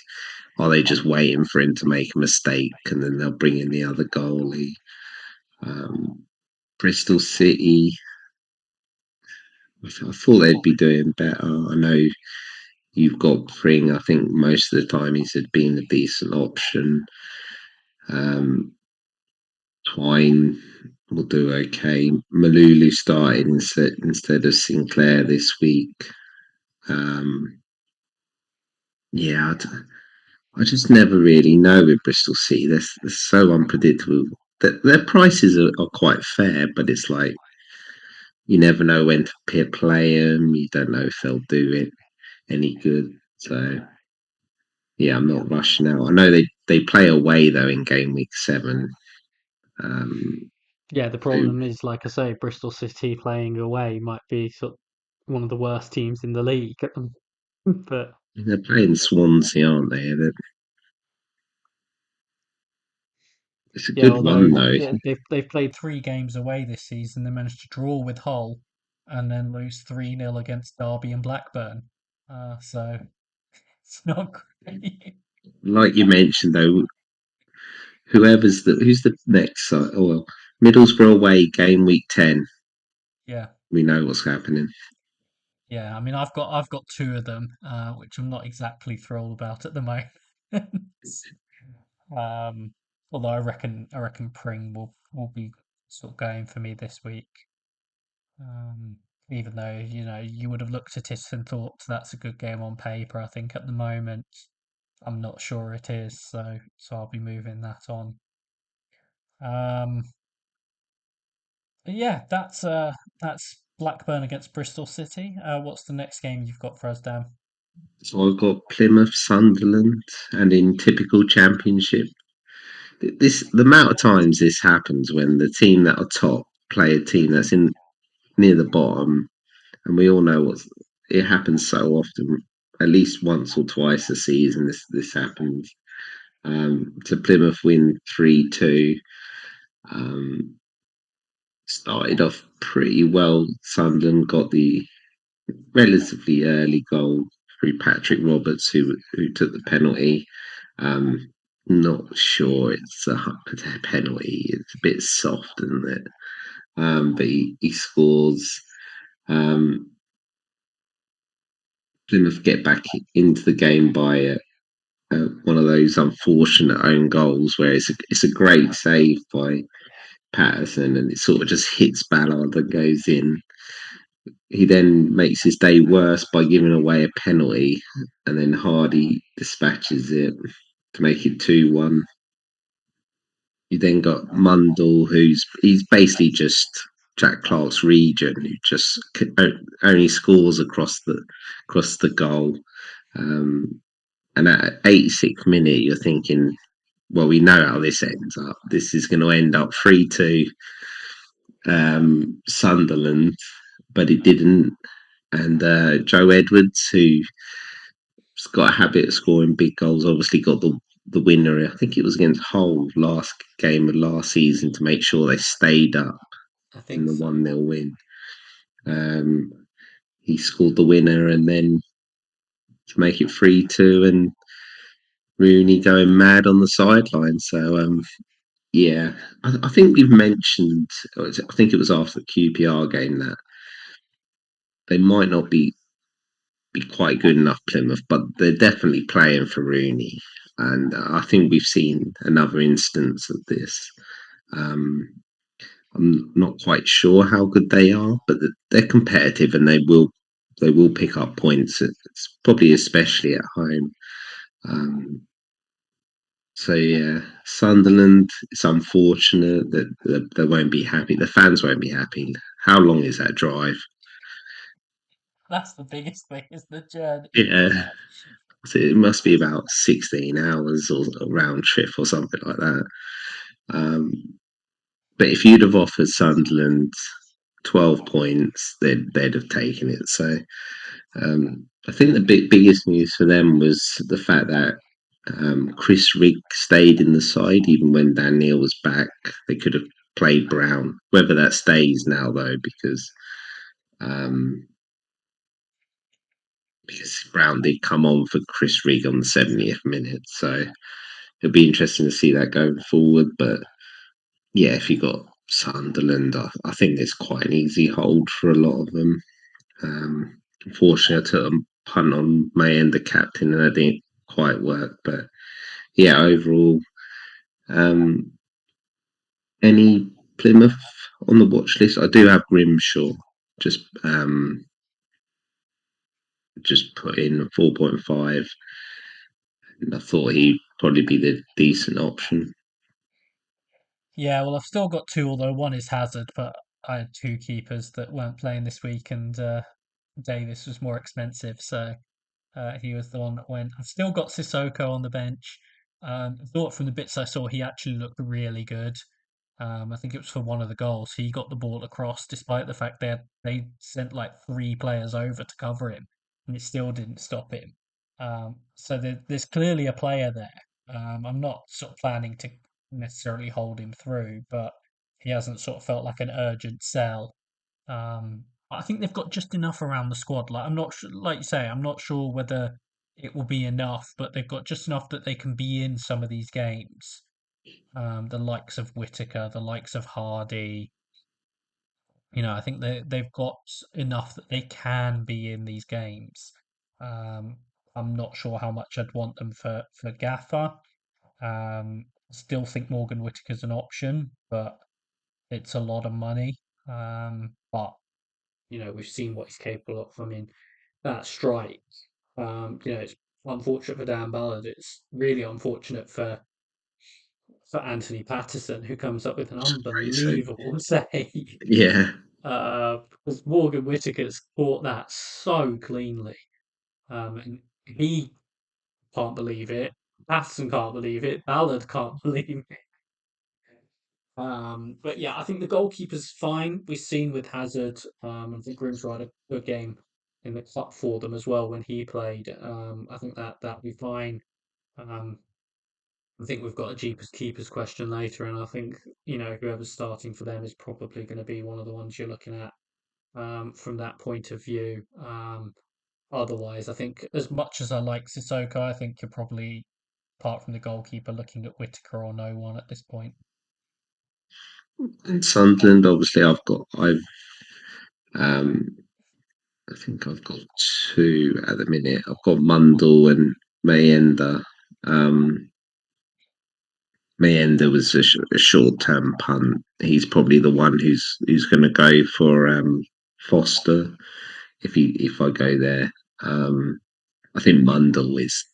are they just waiting for him to make a mistake and then they'll bring in the other goalie? Um, Bristol City, I thought they'd be doing better. I know you've got Pring. I think most of the time he's had been a decent option. Um, Twine will do okay. Malulu started instead of Sinclair this week. Um, yeah, I just never really know with Bristol City. They're so unpredictable. Their prices are quite fair, but it's like you never know when to play them. You don't know if they'll do it any good. So yeah, I'm not rushing out. I know they play away though in game week 7. Um, Yeah, the so problem is, like I say, Bristol City playing away might be sort of one of the worst teams in the league at the moment. But they're playing Swansea, aren't they? It's a yeah, good although run though. they've played 3 games away this season, they managed to draw with Hull and then lose 3-0 against Derby and Blackburn. So it's not great. Like you mentioned though, who's the next side? Oh, well, Middlesbrough away game week 10. Yeah, We know what's happening. yeah. I mean, I've got 2 of them, which I'm not exactly thrilled about at the moment. Um, Although I reckon Pring will be sort of going for me this week. Um, Even though you would have looked at it and thought that's a good game on paper. I think at the moment I'm not sure it is, so I'll be moving that on. Um, but yeah, that's Blackburn against Bristol City. What's the next game you've got for us, Dan? So I've got Plymouth, Sunderland, and in typical Championship, this the amount of times this happens when the team that are top play a team that's in near the bottom, and we all know it happens so often. At least once or twice a season, this happens. So Plymouth win 3-2. Um, Started off pretty well. Sunderland got the relatively early goal through Patrick Roberts, who took the penalty. Um, Not sure it's a penalty. It's a bit soft, isn't it? But he scores. Um, Plymouth get back into the game by one of those unfortunate own goals where it's a great save by Patterson and it sort of just hits Ballard and goes in. He then makes his day worse by giving away a penalty, and then Hardy dispatches it to make it 2-1. You then got Mundell, he's basically just Jack Clark's region, who just only scores across the goal. Um, and at 86th minute, you're thinking, well, we know how this ends up. This is going to end up 3-2 Sunderland, but it didn't. And Joe Edwards, who's got a habit of scoring big goals, obviously got the winner. I think it was against Hull last game of last season to make sure they stayed up I in think the so. 1-0 win. Um, he scored the winner and then to make it 3-2 and Rooney going mad on the sideline. So, yeah, I think we've mentioned, I think it was after the QPR game, that they might not be quite good enough, Plymouth, but they're definitely playing for Rooney. And I think we've seen another instance of this. Um, I'm not quite sure how good they are, but they're competitive and they will pick up points. It's probably especially at home. Um, so yeah, Sunderland. It's unfortunate that they won't be happy. The fans won't be happy. How long is that drive? That's the biggest thing is the journey. Yeah, so it must be about 16 hours or a round trip or something like that. Um, but if you'd have offered Sunderland 12 points, they'd have taken it. So I think the biggest news for them was the fact that Chris Rigg stayed in the side even when Dan Neil was back. They could have played Brown. Whether that stays now though, um, because Brown did come on for Chris Rigg on the 70th minute, so it'll be interesting to see that going forward. But yeah, if you got Sunderland, I think it's quite an easy hold for a lot of them. Unfortunately, I took a punt on May and the captain, and that didn't quite work. But yeah, overall, um, any Plymouth on the watch list? I do have Grimshaw. Just just put in 4.5, and I thought he'd probably be the decent option. Yeah, well, I've still got two, although one is Hazard, but I had two keepers that weren't playing this week, and Davis was more expensive, so he was the one that went. I've still got Sissoko on the bench. I thought from the bits I saw, he actually looked really good. I think it was for one of the goals. He got the ball across, despite the fact that they sent like three players over to cover him, and it still didn't stop him. So there's clearly a player there. I'm not sort of planning to necessarily hold him through, but he hasn't sort of felt like an urgent sell. I think they've got just enough around the squad. Like I'm not sure, like you say, I'm not sure whether it will be enough, but they've got just enough that they can be in some of these games. The likes of Whitaker, the likes of Hardy. I think they've got enough that they can be in these games. Um, I'm not sure how much I'd want them for Gaffr. Still think Morgan Whitaker's an option, but it's a lot of money. But we've seen what he's capable of. I mean, that strike. It's unfortunate for Dan Ballard. It's really unfortunate for Anthony Patterson, who comes up with an Great save. unbelievable save. Yeah, Because Morgan Whitaker's caught that so cleanly. And he can't believe it. Patterson can't believe it. Ballard can't believe it. But yeah, I think the goalkeeper's fine. We've seen with Hazard. I think Grimsrud had a good game in the cup for them as well when he played. I think that'll be fine. Um, I think we've got a keepers question later, and I think whoever's starting for them is probably going to be one of the ones you're looking at from that point of view. Otherwise, I think as much as I like Sissoko, I think you're probably, apart from the goalkeeper, looking at Whitaker or no one at this point. And Sunderland, obviously, um, I think I've got two at the minute. I've got Mundell and Mayenda. Um, Mayenda was a short-term punt. He's probably the one who's going to go for Foster if I go there. Um, I think Mundell is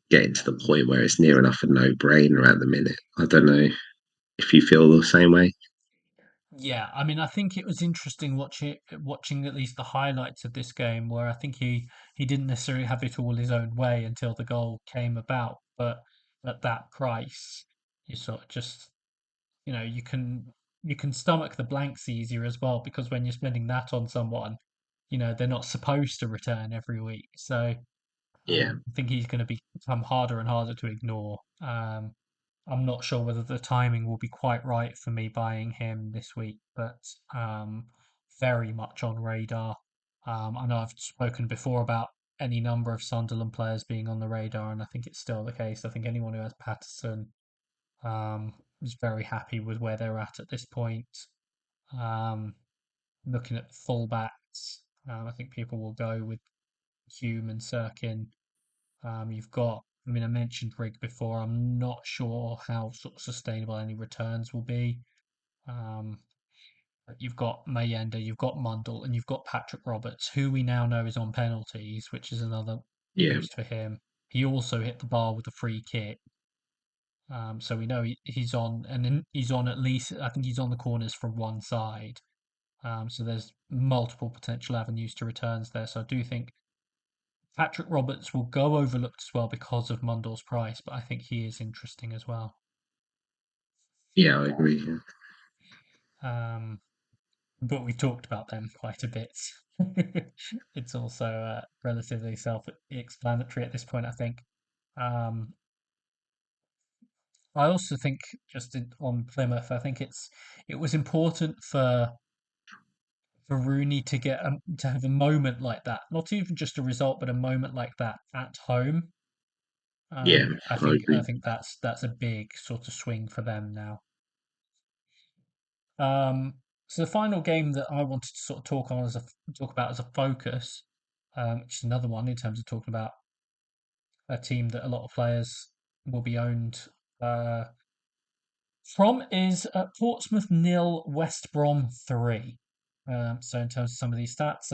getting to the point where it's near enough a no-brainer at the minute. I don't know if you feel the same way. Yeah, I mean, I think it was interesting watching at least the highlights of this game, where I think he didn't necessarily have it all his own way until the goal came about, but at that price, you sort of just you can stomach the blanks easier as well because when you're spending that on someone, they're not supposed to return every week, so Yeah, I think he's going to become harder and harder to ignore. I'm not sure whether the timing will be quite right for me buying him this week, but um, very much on radar. I know I've spoken before about any number of Sunderland players being on the radar, and I think it's still the case. I think anyone who has Patterson is very happy with where they're at this point. Um, Looking at the fullbacks, I think people will go with Hume and Sirkin. You've got, I mean, I mentioned Rig before. I'm not sure how sort of sustainable any returns will be. Um, but you've got Mayenda, you've got Mundell, and you've got Patrick Roberts, who we now know is on penalties, which is another yeah, boost for him. He also hit the bar with a free kick. So we know he's on, and then he's on at least, I think he's on the corners from one side. So there's multiple potential avenues to returns there. So I do think Patrick Roberts will go overlooked as well because of Mundell's price, but I think he is interesting as well. yeah. I agree. Yeah. Um, but we've talked about them quite a bit. It's also relatively self-explanatory at this point, I think. Um, I also think on Plymouth, I think it was important for Rooney to to have a moment like that, not even just a result, but a moment like that at home. Yeah, I I think I agree. think that's a big sort of swing for them now. So the final game that I wanted to sort of talk about as a focus, which is another one in terms of talking about a team that a lot of players will be owned uh, from, is Portsmouth nil, West Brom 3. So in terms of some of these stats,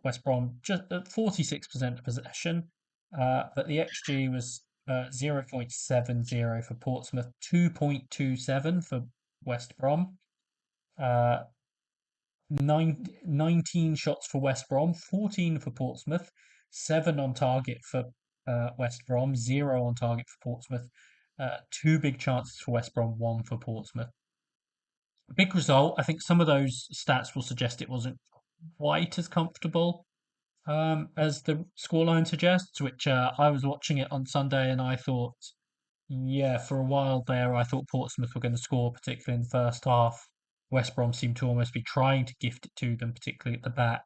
West Brom just at 46% of possession, but the XG was 0.70 for Portsmouth, 2.27 for West Brom. Uh, 19 shots for West Brom, 14 for Portsmouth, 7 on target for West Brom, 0 on target for Portsmouth, 2 big chances for West Brom, 1 for Portsmouth. Big result. I think some of those stats will suggest it wasn't quite as comfortable as the scoreline suggests, which I was watching it on Sunday and I thought, yeah, for a while there, I thought Portsmouth were going to score, particularly in the first half. West Brom seemed to almost be trying to gift it to them, particularly at the back.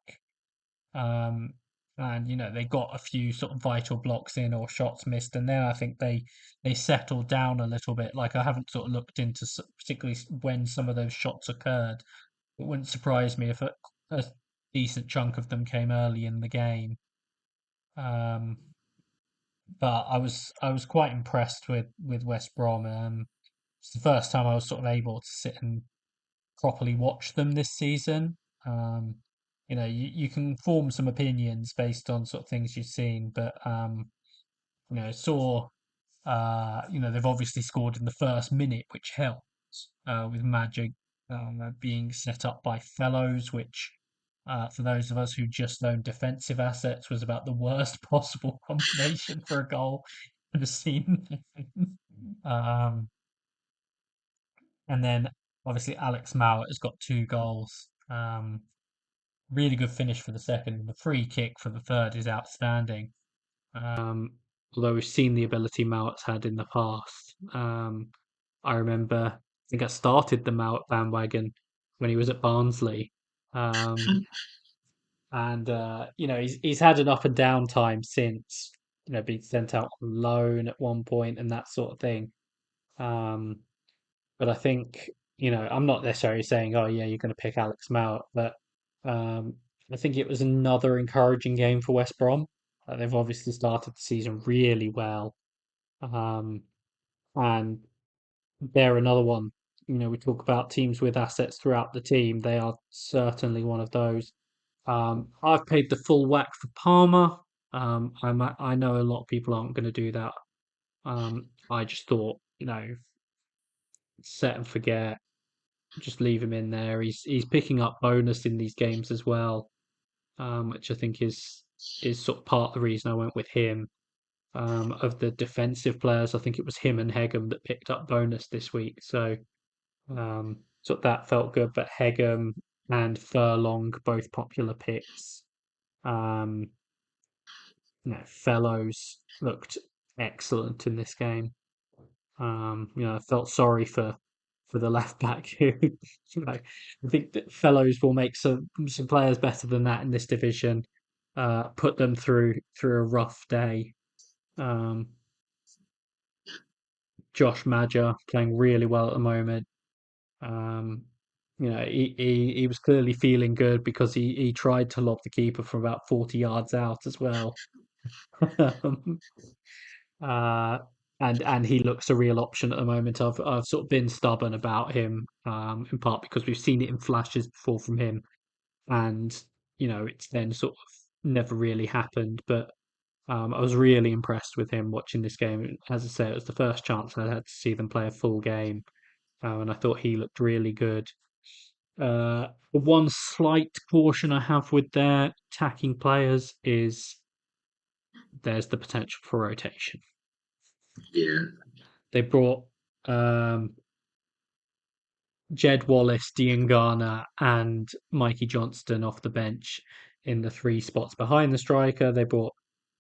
Um, and they got a few sort of vital blocks in or shots missed, and then I think they settled down a little bit. Like I haven't sort of looked into particularly when some of those shots occurred. It wouldn't surprise me if a decent chunk of them came early in the game. Um, but I was quite impressed with West Brom. It's the first time I was sort of able to sit and properly watch them this season. Um, you can form some opinions based on sort of things you've seen, but saw they've obviously scored in the first minute, which helps with Magic being set up by Fellows, which For those of us who just own defensive assets, was about the worst possible combination for a goal I've seen. um, and then obviously Alex Mowat has got 2 goals. Really good finish for the second. The free kick for the third is outstanding. Um, Although we've seen the ability Mowat's had in the past. I remember, I think I started the Mowat bandwagon when he was at Barnsley. Um, and he's had an up and down time since, being sent out on loan at one point and that sort of thing. Um, but I think, I'm not necessarily saying, oh yeah, you're going to pick Alex Mowat, but um, I think it was another encouraging game for West Brom. They've obviously started the season really well, um, and they're another one. We talk about teams with assets throughout the team. They are certainly one of those. I've paid the full whack for Palmer. I know a lot of people aren't going to do that. I just thought, set and forget, just leave him in there. He's picking up bonus in these games as well, which I think is sort of part of the reason I went with him. Of the defensive players, I think it was him and Hegem that picked up bonus this week. So that felt good. But Hegem and Furlong, both popular picks. Um, Fellows looked excellent in this game. I felt sorry for the left back who, I think that Fellows will make some players better than that in this division. Put them through a rough day. Um, Josh Maja playing really well at the moment. Um, he was clearly feeling good because he tried to lob the keeper from about 40 yards out as well. Um, uh, and he looks a real option at the moment. I've sort of been stubborn about him, in part because we've seen it in flashes before from him, and it's then sort of never really happened. But I was really impressed with him watching this game. As I say, it was the first chance I had to see them play a full game, and I thought he looked really good. The one slight caution I have with their attacking players is there's the potential for rotation. Yeah. They brought um, Jed Wallace, Diangana, and Mikey Johnston off the bench in the 3 spots behind the striker. They brought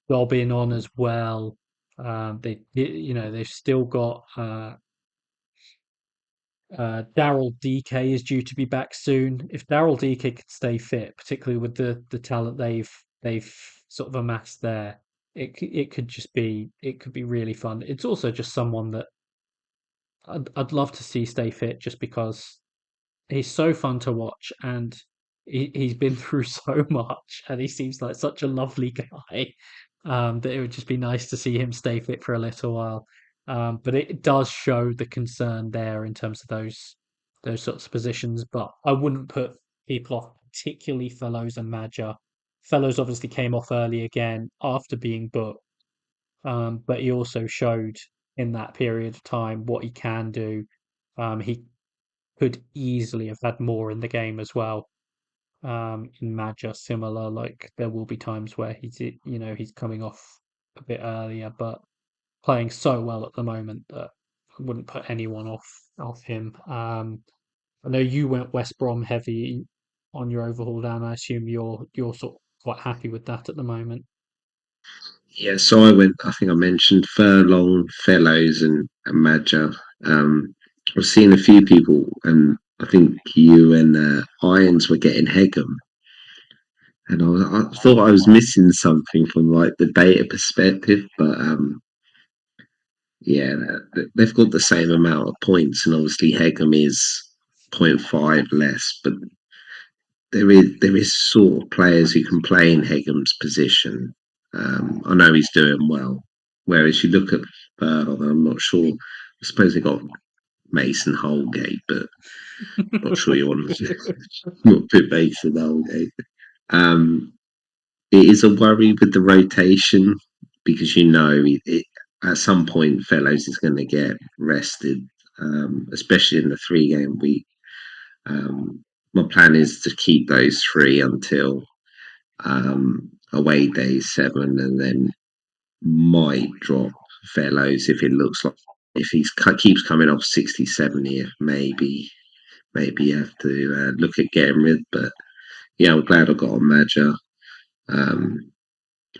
Dobbin on as well. They've still got Daryl DK is due to be back soon. If Daryl DK could stay fit, particularly with the talent they've sort of amassed there, it could be really fun. It's also just someone that I'd love to see stay fit, just because he's so fun to watch, and he's been through so much, and he seems like such a lovely guy, that it would just be nice to see him stay fit for a little while. But it does show the concern there in terms of those sorts of positions. But I wouldn't put people off, particularly Fellows and Madger. Fellows obviously came off early again after being booked, but he also showed in that period of time what he can do. He could easily have had more in the game as well. In Madja, similar, like there will be times where he's coming off a bit earlier, but playing so well at the moment that I wouldn't put anyone off him. I know you went West Brom heavy on your overhaul, Dan. I assume you're sort of quite happy with that at the moment. Yeah, so I went, I think I mentioned Furlong, Fellows, and Madger. I've seen a few people, and I think you and Irons were getting Hegem. And I thought I was missing something from like the data perspective, but yeah, they've got the same amount of points, and obviously Hegem is point 0.5 less, but there is sort of players who can play in Hegem's position. I know he's doing well. Whereas you look at I'm not sure. I suppose they got Mason Holgate, but not sure you want to not put Mason Holgate. Um, it is a worry with the rotation because at some point Fellows is going to get rested, especially in the 3 game week. Um, my plan is to keep those three until away day 7, and then might drop Fellows if it looks like if he keeps coming off 60, 70, maybe you have to look at getting rid. But yeah, I'm glad I got on Madger. Um,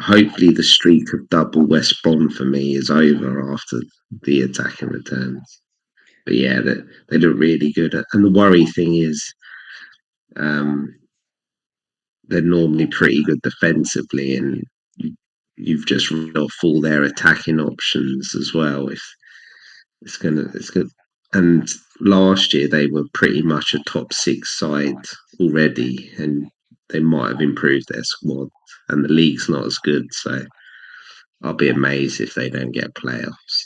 Hopefully, the streak of double West Brom for me is over after the attacking returns. But yeah, they look really good. And the worry thing is, um, they're normally pretty good defensively, and you've just read off all their attacking options as well. If it's good. And last year they were pretty much a top 6 side already, and they might have improved their squad. And the league's not as good, so I'll be amazed if they don't get playoffs.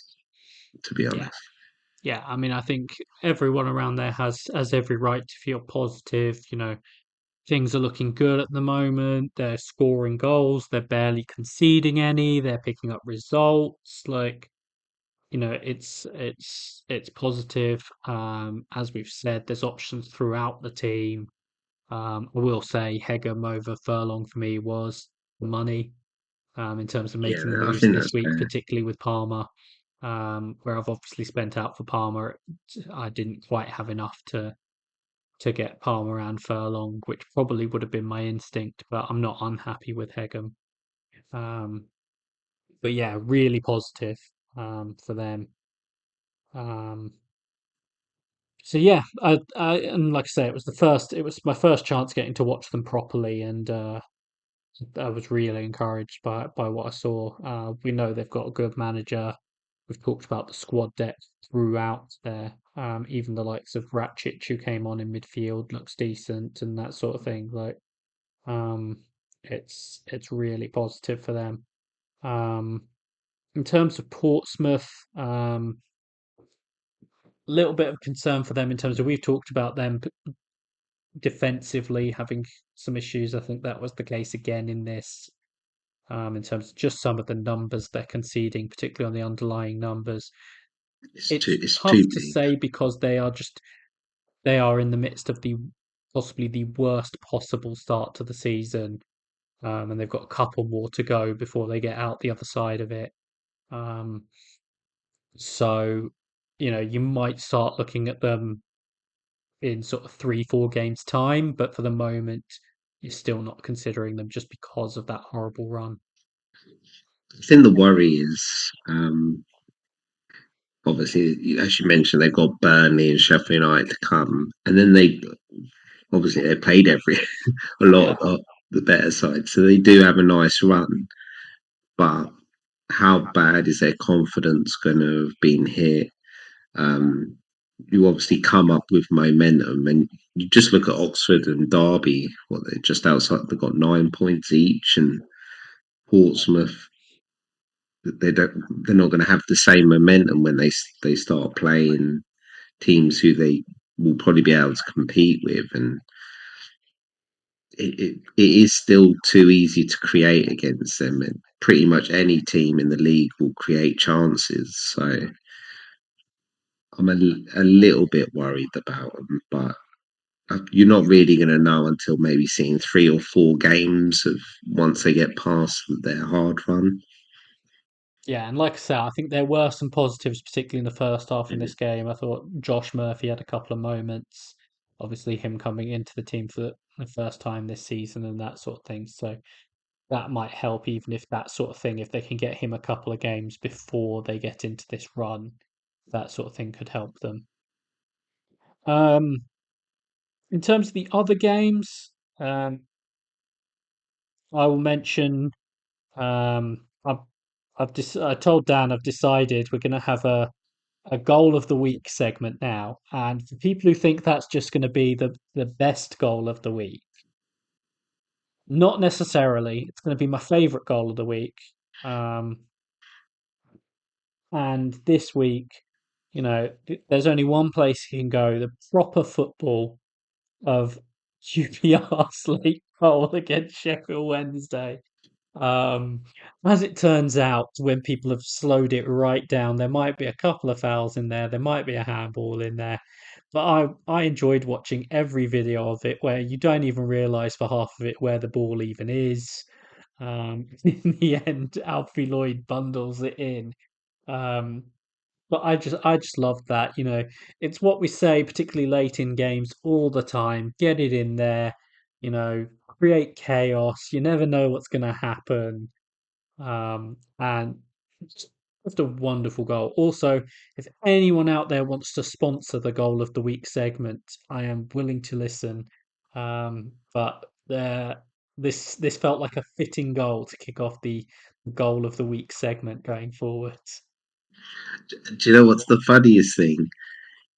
To be Yeah, honest, yeah. I mean, I think everyone around there has every right to feel positive. Things are looking good at the moment. They're scoring goals. They're barely conceding any. They're picking up results. It's positive. As we've said, there's options throughout the team. I will say Hegem over Furlong for me was money. In terms of yeah, making I moves think this that's week, fair. particularly with Palmer, where I've obviously spent out for Palmer. I didn't quite have enough to get Palmer and Furlong, which probably would have been my instinct, but I'm not unhappy with Hegem. Um, but yeah, really positive for them. Um, so yeah, and like I say, it was my first chance getting to watch them properly, and I was really encouraged by what I saw. We know they've got a good manager. We've talked about the squad depth throughout there. Even the likes of Ratchich, who came on in midfield, looks decent and that sort of thing. Um, it's really positive for them. Um, in terms of Portsmouth, a little bit of concern for them in terms of we've talked about them defensively having some issues. I think that was the case again in this. In terms of just some of the numbers they're conceding, particularly on the underlying numbers. It's It's too tough to big. say because they are in the midst of the possibly the worst possible start to the season, and they've got a couple more to go before they get out the other side of it. Um, so, you might start looking at them in sort of 3, 4 games time, but for the moment, you're still not considering them just because of that horrible run. I think the worry is, obviously, as you mentioned, they've got Burnley and Sheffield United to come, and then they played a lot Yeah. of the better side, so they do have a nice run. But how bad is their confidence going to have been hit? Um, you obviously come up with momentum, and you just look at Oxford and Derby. What they're just outside, they've got 9 points each, and Portsmouth. They're not going to have the same momentum when they start playing teams who they will probably be able to compete with, and it is still too easy to create against them. And pretty much any team in the league will create chances. So I'm a little bit worried about them, but you're not really going to know until maybe seeing 3 or 4 games of once they get past their hard run. Yeah, and like I said, I think there were some positives, particularly in the first half in this game. I thought Josh Murphy had a couple of moments. Obviously, him coming into the team for the first time this season and that sort of thing. So that might help, even if that sort of thing, if they can get him a couple of games before they get into this run, that sort of thing could help them. Um, in terms of the other games, I will mention. I told Dan I've decided we're going to have a goal of the week segment now. And for people who think that's just going to be the best goal of the week, not necessarily. It's going to be my favorite goal of the week. Um, and this week, there's only one place you can go, the proper football of QPR's late goal against Sheffield Wednesday. Um, as it turns out, when people have slowed it right down, there might be a couple of fouls in there, there might be a handball in there, but I enjoyed watching every video of it where you don't even realize for half of it where the ball even is. In the end, Alfie Lloyd bundles it in. Um, but I just love that. It's what we say, particularly late in games, all the time. Get it in there, create chaos. You never know what's going to happen. And just a wonderful goal. Also, if anyone out there wants to sponsor the goal of the week segment, I am willing to listen. But this felt like a fitting goal to kick off the goal of the week segment going forwards. Do you know what's the funniest thing?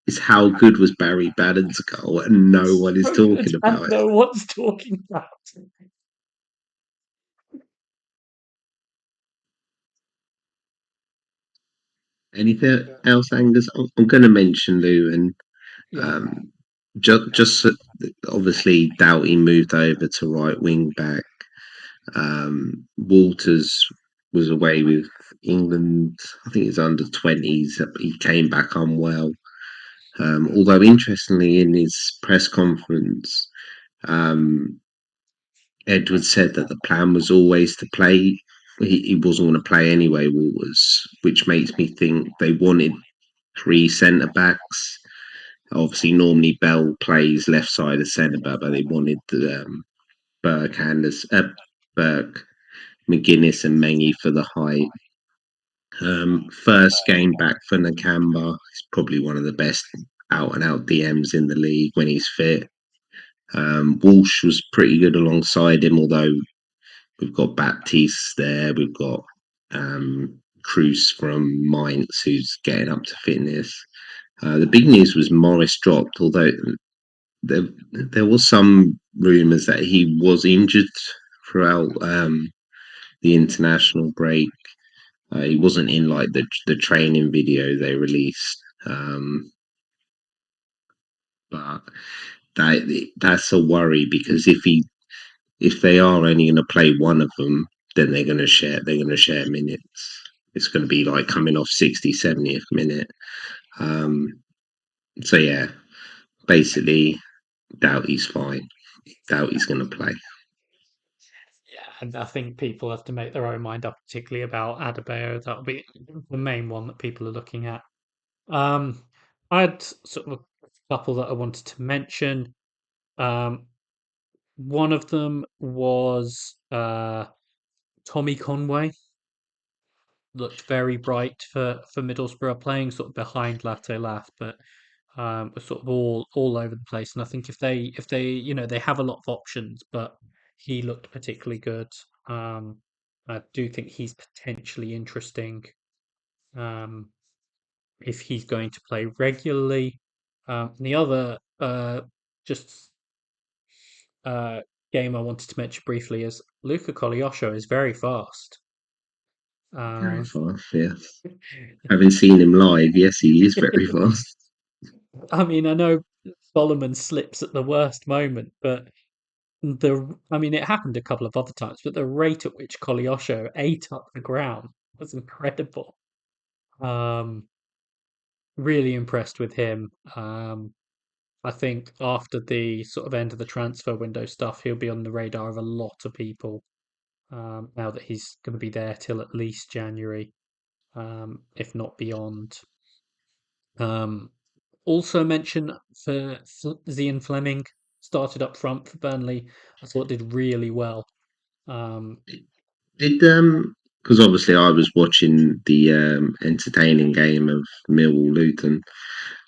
Is how good was Barry Bannon's goal, and no one is So good, talking and about it. no one's talking about it. Anything else, Angus? I'm going to mention Lou, and Yeah, um, just obviously Doughty moved over to right wing back. Walters was away with England. I think it's under 20s. He came back unwell. Although interestingly, in his press conference, um, Edward said that the plan was always to play. He wasn't going to play anyway, Walters, which makes me think they wanted three centre backs. Obviously, normally Bell plays left side of centre back, but they wanted Burke, Burke, McGuinness, and Mengi for the height. First game back for Nakamba. He's probably one of the best out and out DMs in the league when he's fit. Walsh was pretty good alongside him, although we've got Baptiste there. We've got Cruz from Mainz who's getting up to fitness. The big news was Morris dropped, although there was some rumours that he was injured throughout the international break. He wasn't in like the training video they released, but that's a worry because if they are only going to play one of them, then they're going to share minutes. It's going to be like coming off 60, 70th minute. Um, so yeah, basically, doubt he's fine. Doubt he's going to play. yeah, and I think people have to make their own mind up, particularly about Adebayo. That'll be the main one that people are looking at. Um, I had sort of a couple that I wanted to mention. Um, one of them was Tommy Conway. Looked very bright for Middlesbrough, playing sort of behind Latte Lath, but was sort of all over the place. And I think if they they have a lot of options, but he looked particularly good. Um, I do think he's potentially interesting um, if he's going to play regularly. And the other just uh, game I wanted to mention briefly is Luca Kolyosho is very fast. Very Um, fast, yes. Having seen him live, yes, he is very fast. I mean, I know Solomon slips at the worst moment, but I mean, it happened a couple of other times, but the rate at which Kolyosho ate up the ground was incredible. Um, really impressed with him. I think after the sort of end of the transfer window stuff, he'll be on the radar of a lot of people. Now that he's going to be there till at least January, if not beyond. Um, Also mention for Zian Fleming started up front for Burnley. I thought did really well. Um, Did because obviously I was watching the entertaining game of Millwall Luton.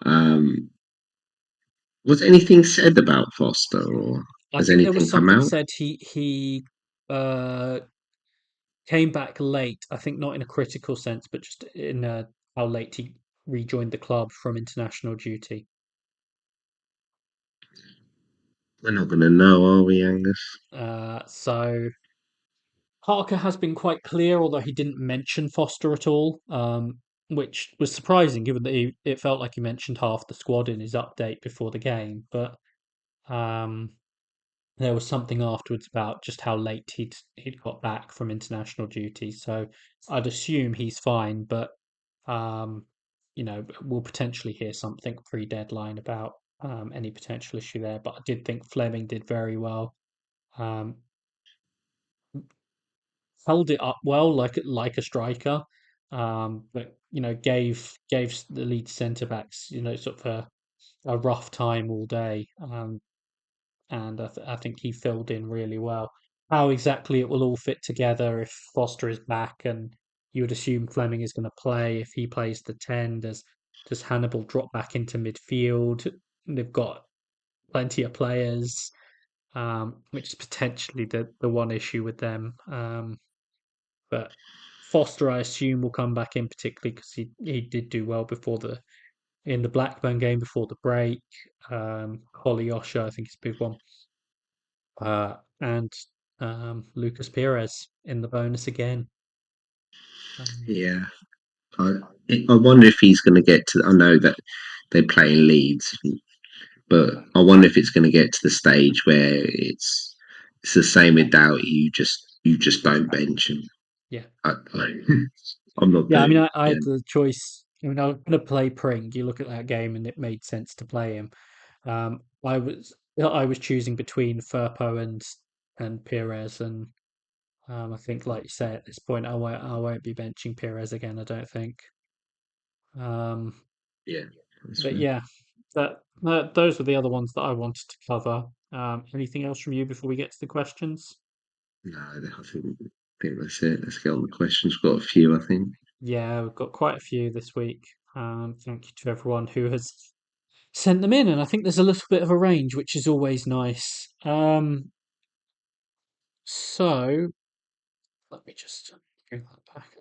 Um, was anything said about Foster, or I has think there anything was come something out? said he came back late. I think not in a critical sense, but just in how late he rejoined the club from international duty. We're not going to know, are we, Angus? So Parker has been quite clear, although he didn't mention Foster at all, which was surprising given that it felt like he mentioned half the squad in his update before the game. But um, there was something afterwards about just how late he'd got back from international duty. So I'd assume he's fine, but um, we'll potentially hear something pre-deadline about any potential issue there. But I did think Fleming did very well. Um, Held it up well, like a striker. But gave the lead centre backs, sort of a rough time all day. And I think he filled in really well. How exactly it will all fit together if Foster is back, and you would assume Fleming is going to play. If he plays the 10, does Hannibal drop back into midfield? They've got plenty of players, which is potentially the one issue with them. But Foster, I assume, will come back in, particularly because he did do well before in the Blackburn game before the break. Osho, I think is a big one. And Lucas Perez in the bonus again. Um, Yeah, I I wonder if he's going to get to. I know that they're playing Leeds, but I wonder if it's going to get to the stage where it's the same with Doughty. You just don't bench him. yeah, I, I'm not yeah. I mean, doing. I Yeah, had the choice. I mean, I was going to play Pring. You look at that game, and it made sense to play him. I was choosing between Firpo and Perez, and I think, like you say, at this point, I won't be benching Perez again. I don't think. Um, yeah, that's but fair. yeah, those were the other ones that I wanted to cover. Anything else from you before we get to the questions? No, I think that's it. Let's get on the questions. Got a few, I think. Yeah, we've got quite a few this week. Thank you to everyone who has sent them in, and I think there's a little bit of a range, which is always nice. So let me just bring that back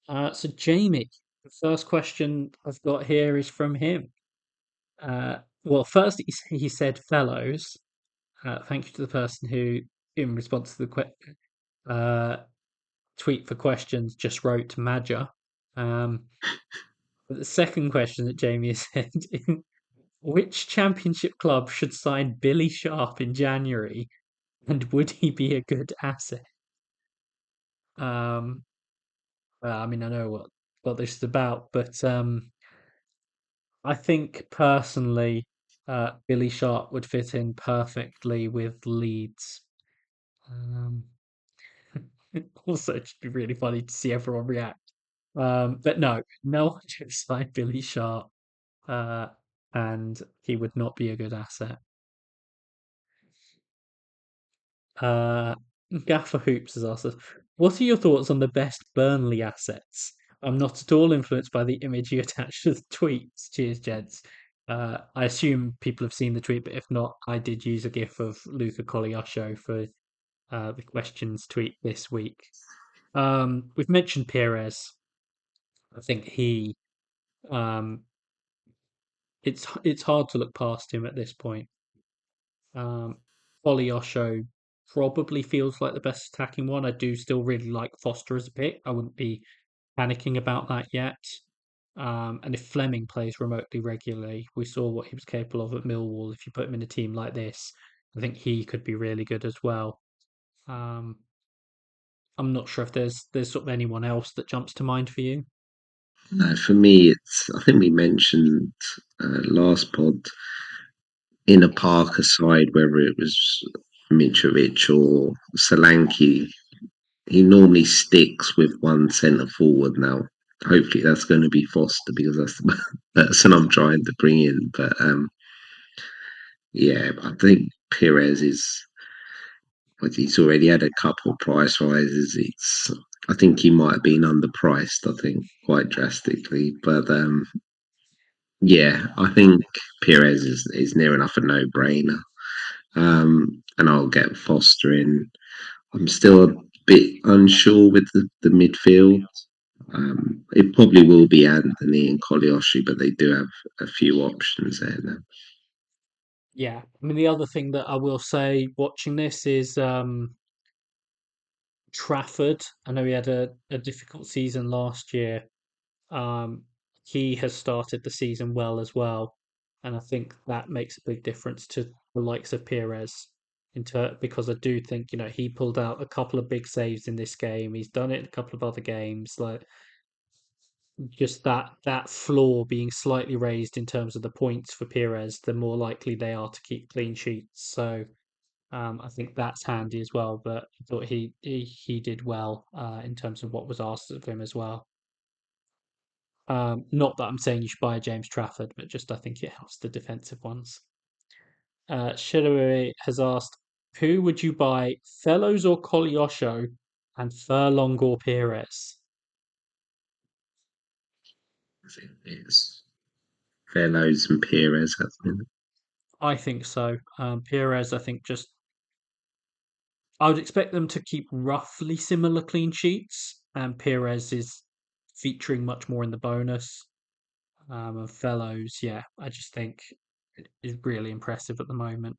up. So Jamie, the first question I've got here is from him. Well, first he said fellows. Thank you to the person who, in response to the uh, tweet for questions, just wrote Madja. Um, but the second question that Jamie has said: which championship club should sign Billy Sharp in January, and would he be a good asset? Um, I mean, I know what this is about, but I think personally, Billy Sharp would fit in perfectly with Leeds. Um, also, it'd be really funny to see everyone react. But no one should sign Billy Sharp, uh, and he would not be a good asset. Uh, Gaffer Hoops has asked us, what are your thoughts on the best Burnley assets? I'm not at all influenced by the image you attached to the tweets. Cheers, gents. I assume people have seen the tweet, but if not, I did use a GIF of Luca Coliosho for the questions tweet this week. We've mentioned Perez. I think um, it's hard to look past him at this point. Um, Osho probably feels like the best attacking one. I do still really like Foster as a pick. I wouldn't be panicking about that yet. And if Fleming plays remotely regularly, we saw what he was capable of at Millwall. If you put him in a team like this, I think he could be really good as well. Um, I'm not sure if there's sort of anyone else that jumps to mind for you. No, for me, it's. I think we mentioned last pod in a Parker side, whether it was Mitrovic or Solanke. He normally sticks with one centre forward now. Hopefully, that's going to be Foster because that's the person I'm trying to bring in. But yeah, I think Perez is. But he's already had a couple of price rises. I think he might have been underpriced. I think quite drastically, but yeah, I think Perez is near enough a no brainer. And I'll get Foster in. I'm still a bit unsure with the midfield. It probably will be Anthony and Kolioshi, but they do have a few options there now. Yeah, I mean the other thing that I will say watching this is Trafford. I know he had a difficult season last year. Um, he has started the season well as well, and I think that makes a big difference to the likes of Perez. Because I do think he pulled out a couple of big saves in this game. He's done it in a couple of other games. Like just that floor being slightly raised in terms of the points for Perez, the more likely they are to keep clean sheets. So I think that's handy as well. But I thought he did well in terms of what was asked of him as well. Not that I'm saying you should buy James Trafford, but just I think it helps the defensive ones. Shirley has asked, who would you buy, Fellows or Kolyosho, and Furlong or Perez? I think it's Fellows and Perez at the minute. I think so. Perez, I think just I would expect them to keep roughly similar clean sheets, and Perez is featuring much more in the bonus. And Fellows, yeah, I just think is really impressive at the moment,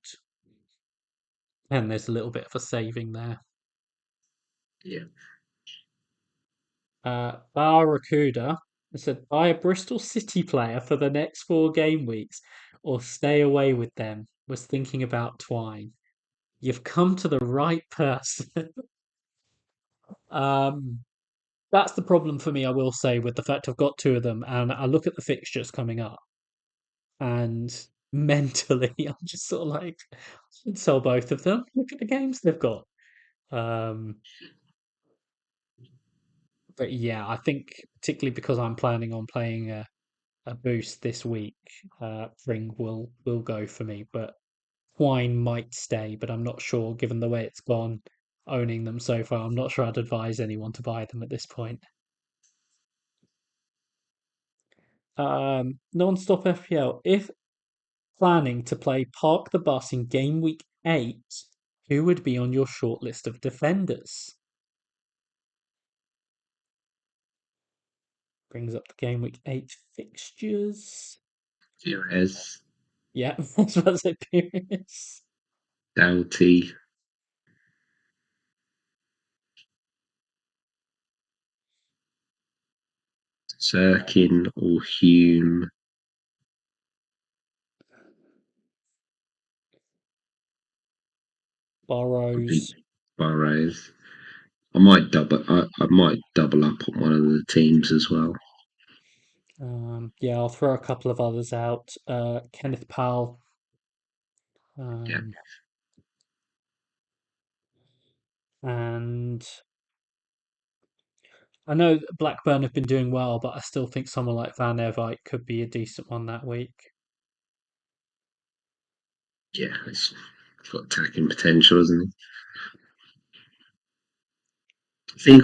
and there's a little bit of a saving there. Yeah. Barracuda said, buy a Bristol City player for the next 4 game weeks, or stay away with them. Was thinking about Twine. You've come to the right person. um, That's the problem for me, I will say, with the fact I've got two of them, and I look at the fixtures coming up, and mentally, I'm just sort of like, I should sell both of them. Look at the games they've got. Um, but yeah, I think particularly because I'm planning on playing a boost this week, Ring will go for me. But Wine might stay, but I'm not sure. Given the way it's gone, owning them so far, I'm not sure I'd advise anyone to buy them at this point. Non-stop FPL. If planning to play Park the Bus in game week 8, who would be on your short list of defenders? Brings up the game week 8 fixtures. Perez, Yeah, I was about to say Pierce. Doughty, Sirkin, or Hume. I think Burrows. Burrows. I might double up on one of the teams as well. Yeah, I'll throw a couple of others out. Kenneth Powell. Yeah. Um, and I know that Blackburn have been doing well, but I still think someone like Van Everyte could be a decent one that week. Yeah, it's got attacking potential, isn't it? I think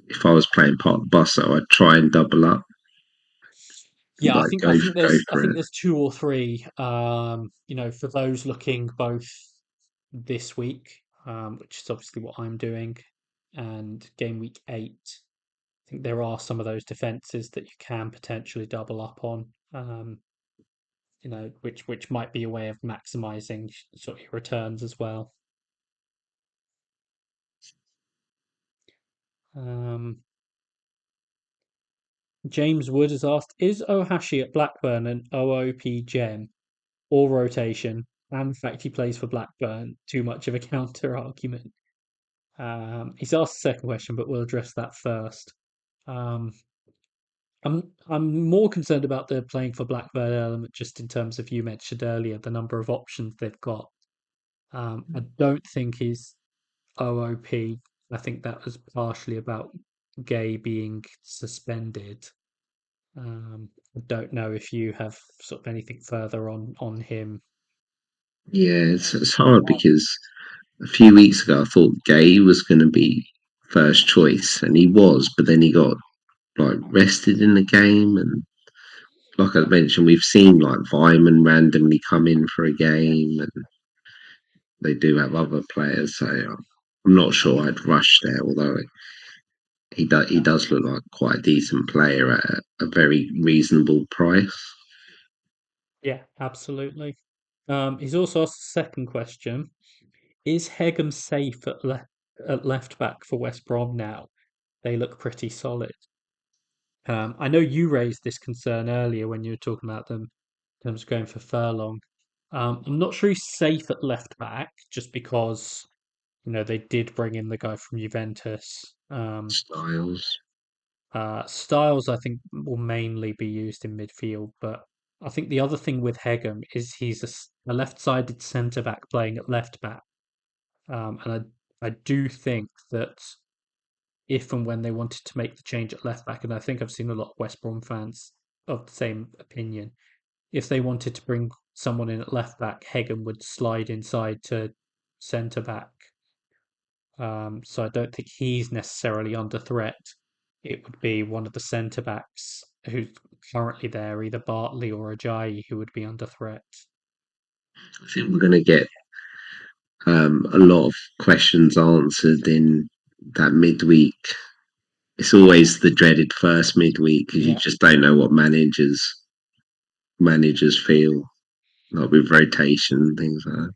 if I was playing part of the bus, though, I'd try and double up. Yeah, I Like think go I think go there's I for think it. there's two or three. For those looking both this week, which is obviously what I'm doing, and game week 8. I think there are some of those defenses that you can potentially double up on. Which might be a way of maximizing sort of your returns as well. Um, James Wood has asked, is Ohashi at Blackburn an OOP gem or rotation? And the fact he plays for Blackburn, too much of a counter argument. He's asked the second question, but we'll address that first. Um, I'm more concerned about the playing for Blackburn element, just in terms of you mentioned earlier the number of options they've got. I don't think he's OOP. I think that was partially about Gay being suspended. I don't know if you have sort of anything further on him. Yeah, it's hard because a few weeks ago I thought Gay was going to be first choice, and he was, but then he got like rested in the game, and like I mentioned, we've seen like Vyman randomly come in for a game, and they do have other players. So I'm not sure I'd rush there, although he does look like quite a decent player at a very reasonable price. Yeah, absolutely. He's also asked a second question. Is Hegem safe at left back for West Brom now? They look pretty solid. I know you raised this concern earlier when you were talking about them in terms of going for Furlong. I'm not sure he's safe at left back just because they did bring in the guy from Juventus. Styles. Styles, I think, will mainly be used in midfield, but I think the other thing with Hegem is he's a left-sided centre back playing at left back, and I do think that if and when they wanted to make the change at left back, and I think I've seen a lot of West Brom fans of the same opinion, if they wanted to bring someone in at left back, Hegem would slide inside to centre back. So I don't think he's necessarily under threat. It would be one of the centre backs who's currently there, either Bartley or Ajayi, who would be under threat. I think we're going to get a lot of questions answered in that midweek. It's always the dreaded first midweek because you Yeah, just don't know what managers feel like with rotation and things like that.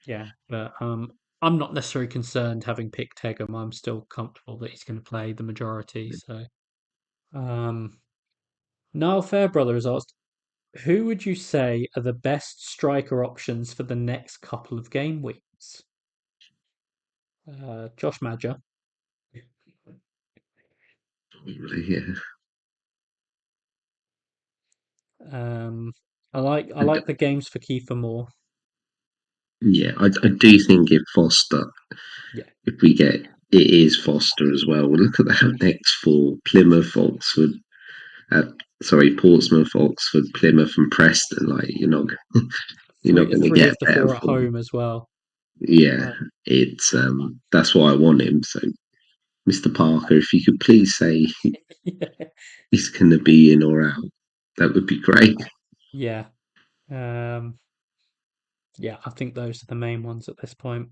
yeah, but I'm not necessarily concerned having picked Hegem. I'm still comfortable that he's going to play the majority. So, um, Niall Fairbrother has asked, who would you say are the best striker options for the next couple of game weeks? Josh Madger. Yeah. Um, I like the games for Kiefer Moore. Yeah, I do think Yeah, if we get it is Foster as well. We'll look at that next four: Plymouth, Oxford, uh, sorry, Portsmouth, Oxford, Plymouth, and Preston. Like you're not going to three get of the better four at form. home as well. Yeah, Uh, it's that's why I want him. So, Mr. Parker, if you could please say he's going to be in or out, that would be great. yeah, um, yeah. I think those are the main ones at this point.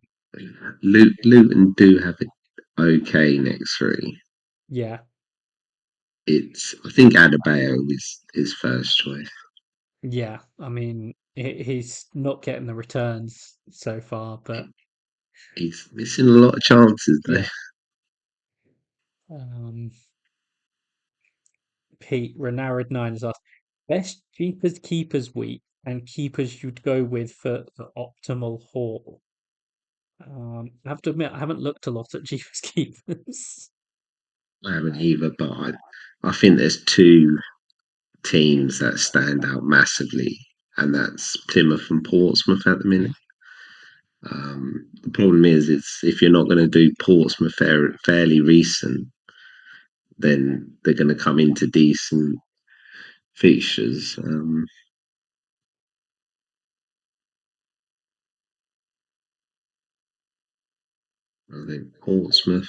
Luton do have it okay next three. Yeah, I think Adebayo is his first choice. yeah. I mean, he's not getting the returns so far, but He's missing a lot of chances though. yeah. Um, Pete Renarid9 has asked best keepers keepers week and keepers you'd go with for optimal haul. I have to admit, I haven't looked a lot at Jeepers keepers. I haven't either, but I think there's two teams that stand out massively, and that's Plymouth and Portsmouth at the minute. The problem is, it's if you're not going to do Portsmouth fairly recent, then they're going to come into decent fixtures. I think Portsmouth.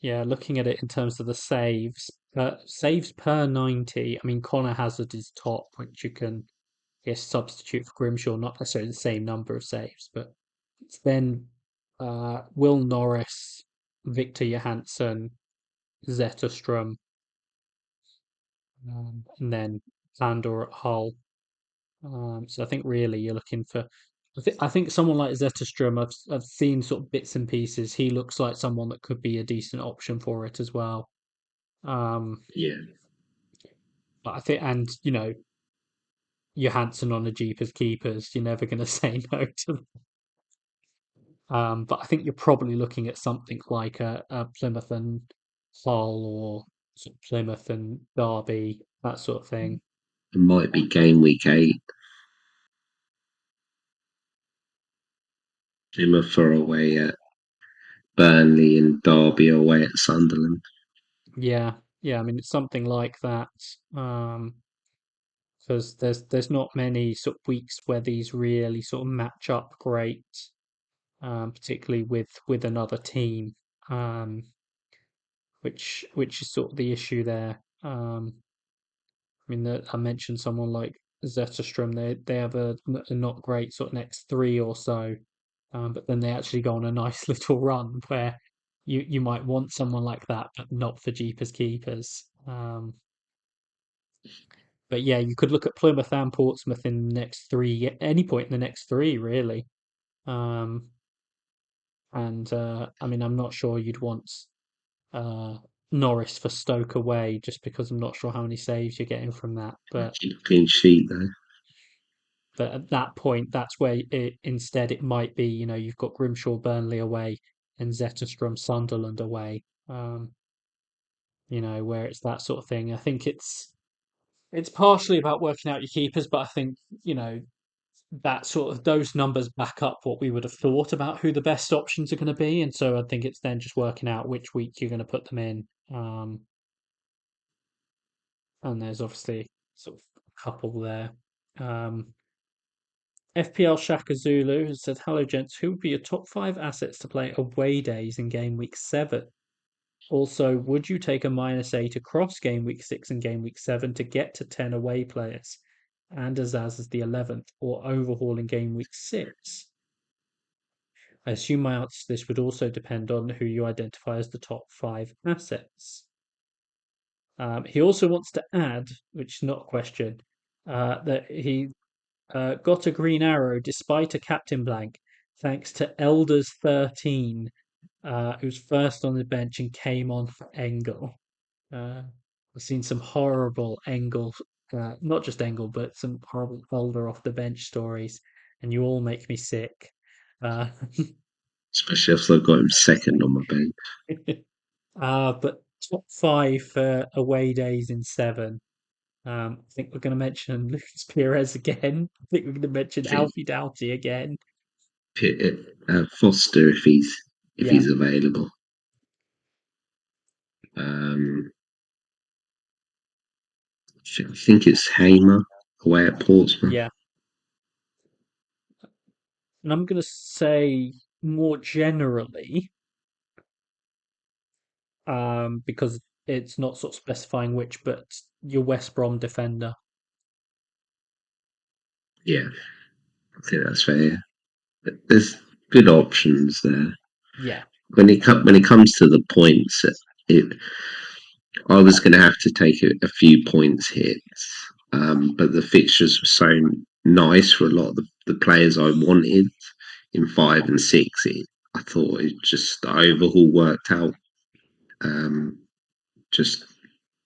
Yeah, looking at it in terms of the saves per 90. I mean, Connor Hazard is top, which you can, yes, substitute for Grimshaw, not necessarily the same number of saves, but it's then Will Norris, Victor Johansson, Zetterstrom, and then Landor at Hull. So I think really you're looking for. I think someone like Zetterstrom, I've seen sort of bits and pieces. He looks like someone that could be a decent option for it as well. Um, Yeah, but I think, and Johansson on a Jeepers keepers, you're never going to say no to them. But I think you're probably looking at something like a Plymouth and Hull or sort of Plymouth and Derby, that sort of thing. it might be game week 8. Plymouth are away at Burnley and Derby are away at Sunderland. Yeah, yeah. I mean, it's something like that. Um, because there's not many sort of weeks where these really sort of match up great, particularly with another team, um, which is sort of the issue there. I mean, I mentioned someone like Zetterstrom. They have a not great sort of next three or so, but then they actually go on a nice little run where you might want someone like that, but not for Jeepers keepers. But yeah, you could look at Plymouth and Portsmouth in the next three, at any point in the next three, really. Um, and I mean, I'm not sure you'd want uh, Norris for Stoke away, just because I'm not sure how many saves you're getting from that. But Keep a clean sheet though. but at that point, that's where instead it might be. You've got Grimshaw, Burnley away, and Zetterstrom, Sunderland away. Um, where it's that sort of thing. I think it's partially about working out your keepers, but I think, that sort of those numbers back up what we would have thought about who the best options are going to be, and so I think it's then just working out which week you're going to put them in. And there's obviously sort of a couple there. Um, FPL Shaka Zulu has said, "Hello, gents. Who would be your top five assets to play away days in game week 7? Also, would you take a -8 across game week 6 and game week 7 to get to 10 away players and Azaz as the 11th, or overhaul in game week 6? I assume my answer to this would also depend on who you identify as the top five assets." He also wants to add, which is not a question, that he got a green arrow despite a captain blank, thanks to Elders 13, who's first on the bench and came on for Engel. Uh, I've seen some horrible Engel, not just Engel, but some horrible Elder off the bench stories, and you all make me sick. Uh, especially if I've got him second on my bench. but top five for away days in 7. I think we're going to mention Lucas Perez again. I think we're going to mention I think Alfie Doughty again. Foster if Yeah, he's available. Um, I think it's Hamer away at Portsmouth. yeah. And I'm going to say more generally, because it's not sort of specifying which, but your West Brom defender. Yeah, I think that's fair. There's good options there. Yeah, When it comes to the points, it, I was going to have to take a few points hits, but the fixtures were so nice for a lot of the players I wanted in 5 and 6. I thought it just the overhaul worked out. Um, just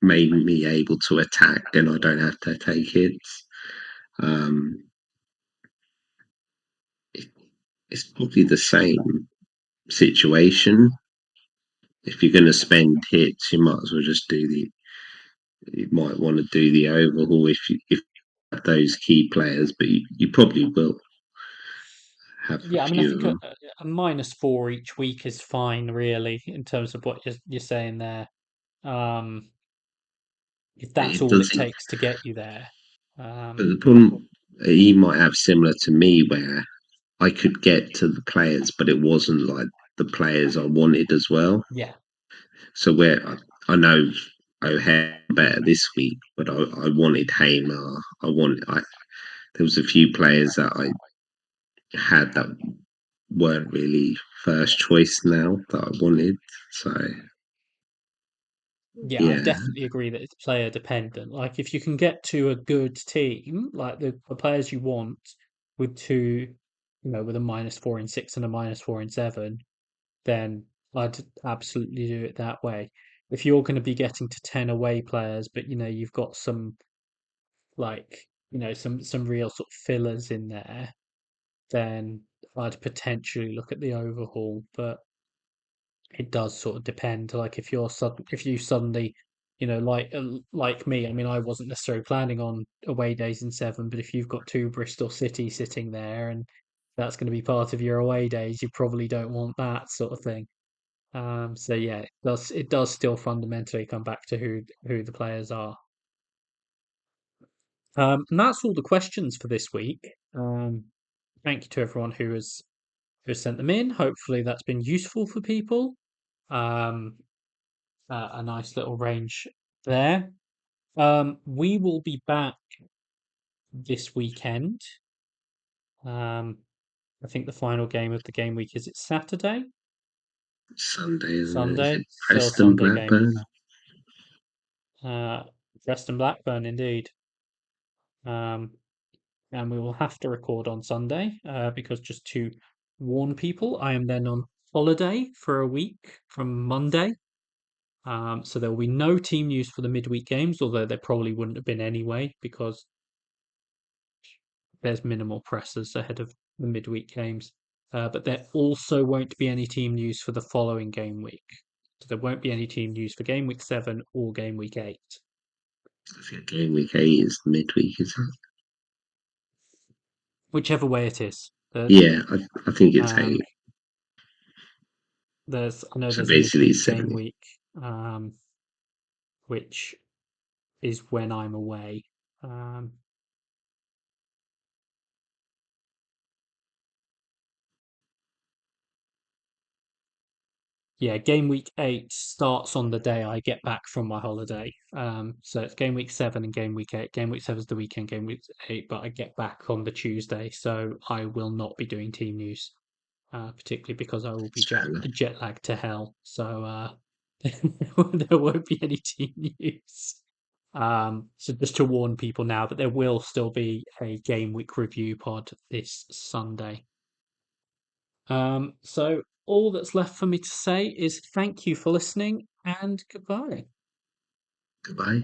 made me able to attack, and I don't have to take hits. Um, it, it's probably the same situation. If you're going to spend hits, you might as well just do the. You might want to do the overhaul if you have those key players, but you probably will have a yeah. I mean, I few of think a, them. a -4 each week is fine, really, in terms of what you're saying there. Um, if But that's it all it doesn't. takes to get you there. But Um, the problem he might have similar to me, where I could get to the players, but it wasn't like the players I wanted as well. yeah, So where I know O'Hare better this week, but I wanted Hamer. There was a few players that I had that weren't really first choice now that I wanted. So yeah, I yeah, definitely agree that it's player dependent. Like, if you can get to a good team, like the players you want, with two, with a -4 in 6 and a -4 in 7, then I'd absolutely do it that way. If you're going to be getting to 10 away players, but you've got some, like, some real sort of fillers in there, then I'd potentially look at the overhaul. But it does sort of depend. Like, if you suddenly, like me. I mean, I wasn't necessarily planning on away days in 7, but if you've got two Bristol City sitting there and that's going to be part of your away days, you probably don't want that sort of thing. So yeah, it does still fundamentally come back to who the players are. And that's all the questions for this week. Thank you to everyone who has sent them in. Hopefully that's been useful for people. Um, a nice little range there. We will be back this weekend. Um, I think the final game of the game week is it Saturday, Sunday, isn't it? Is Sunday, it still a Preston Sunday game. Blackburn? Uh, Preston Blackburn indeed. Um, and we will have to record on Sunday, because just to warn people, I am then on holiday for a week from Monday. So there will be no team news for the midweek games, although there probably wouldn't have been anyway, because there's minimal pressers ahead of the midweek games. But there also won't be any team news for the following game week. So there won't be any team news for game week 7 or game week 8. I think game week 8 is midweek, is that? Whichever way it is. Yeah, I think it's Um, 8. I know So there's a basically midweek game 7. week, which is when I'm away. Um, yeah, game week 8 starts on the day I get back from my holiday. So it's game week 7 and game week 8. Game week 7 is the weekend, game week 8, but I get back on the Tuesday, so I will not be doing team news, particularly because I will be It's fair enough. jet lagged to hell. So there won't be any team news. So just to warn people now that there will still be a game week review pod this Sunday. So all that's left for me to say is thank you for listening and goodbye. Goodbye.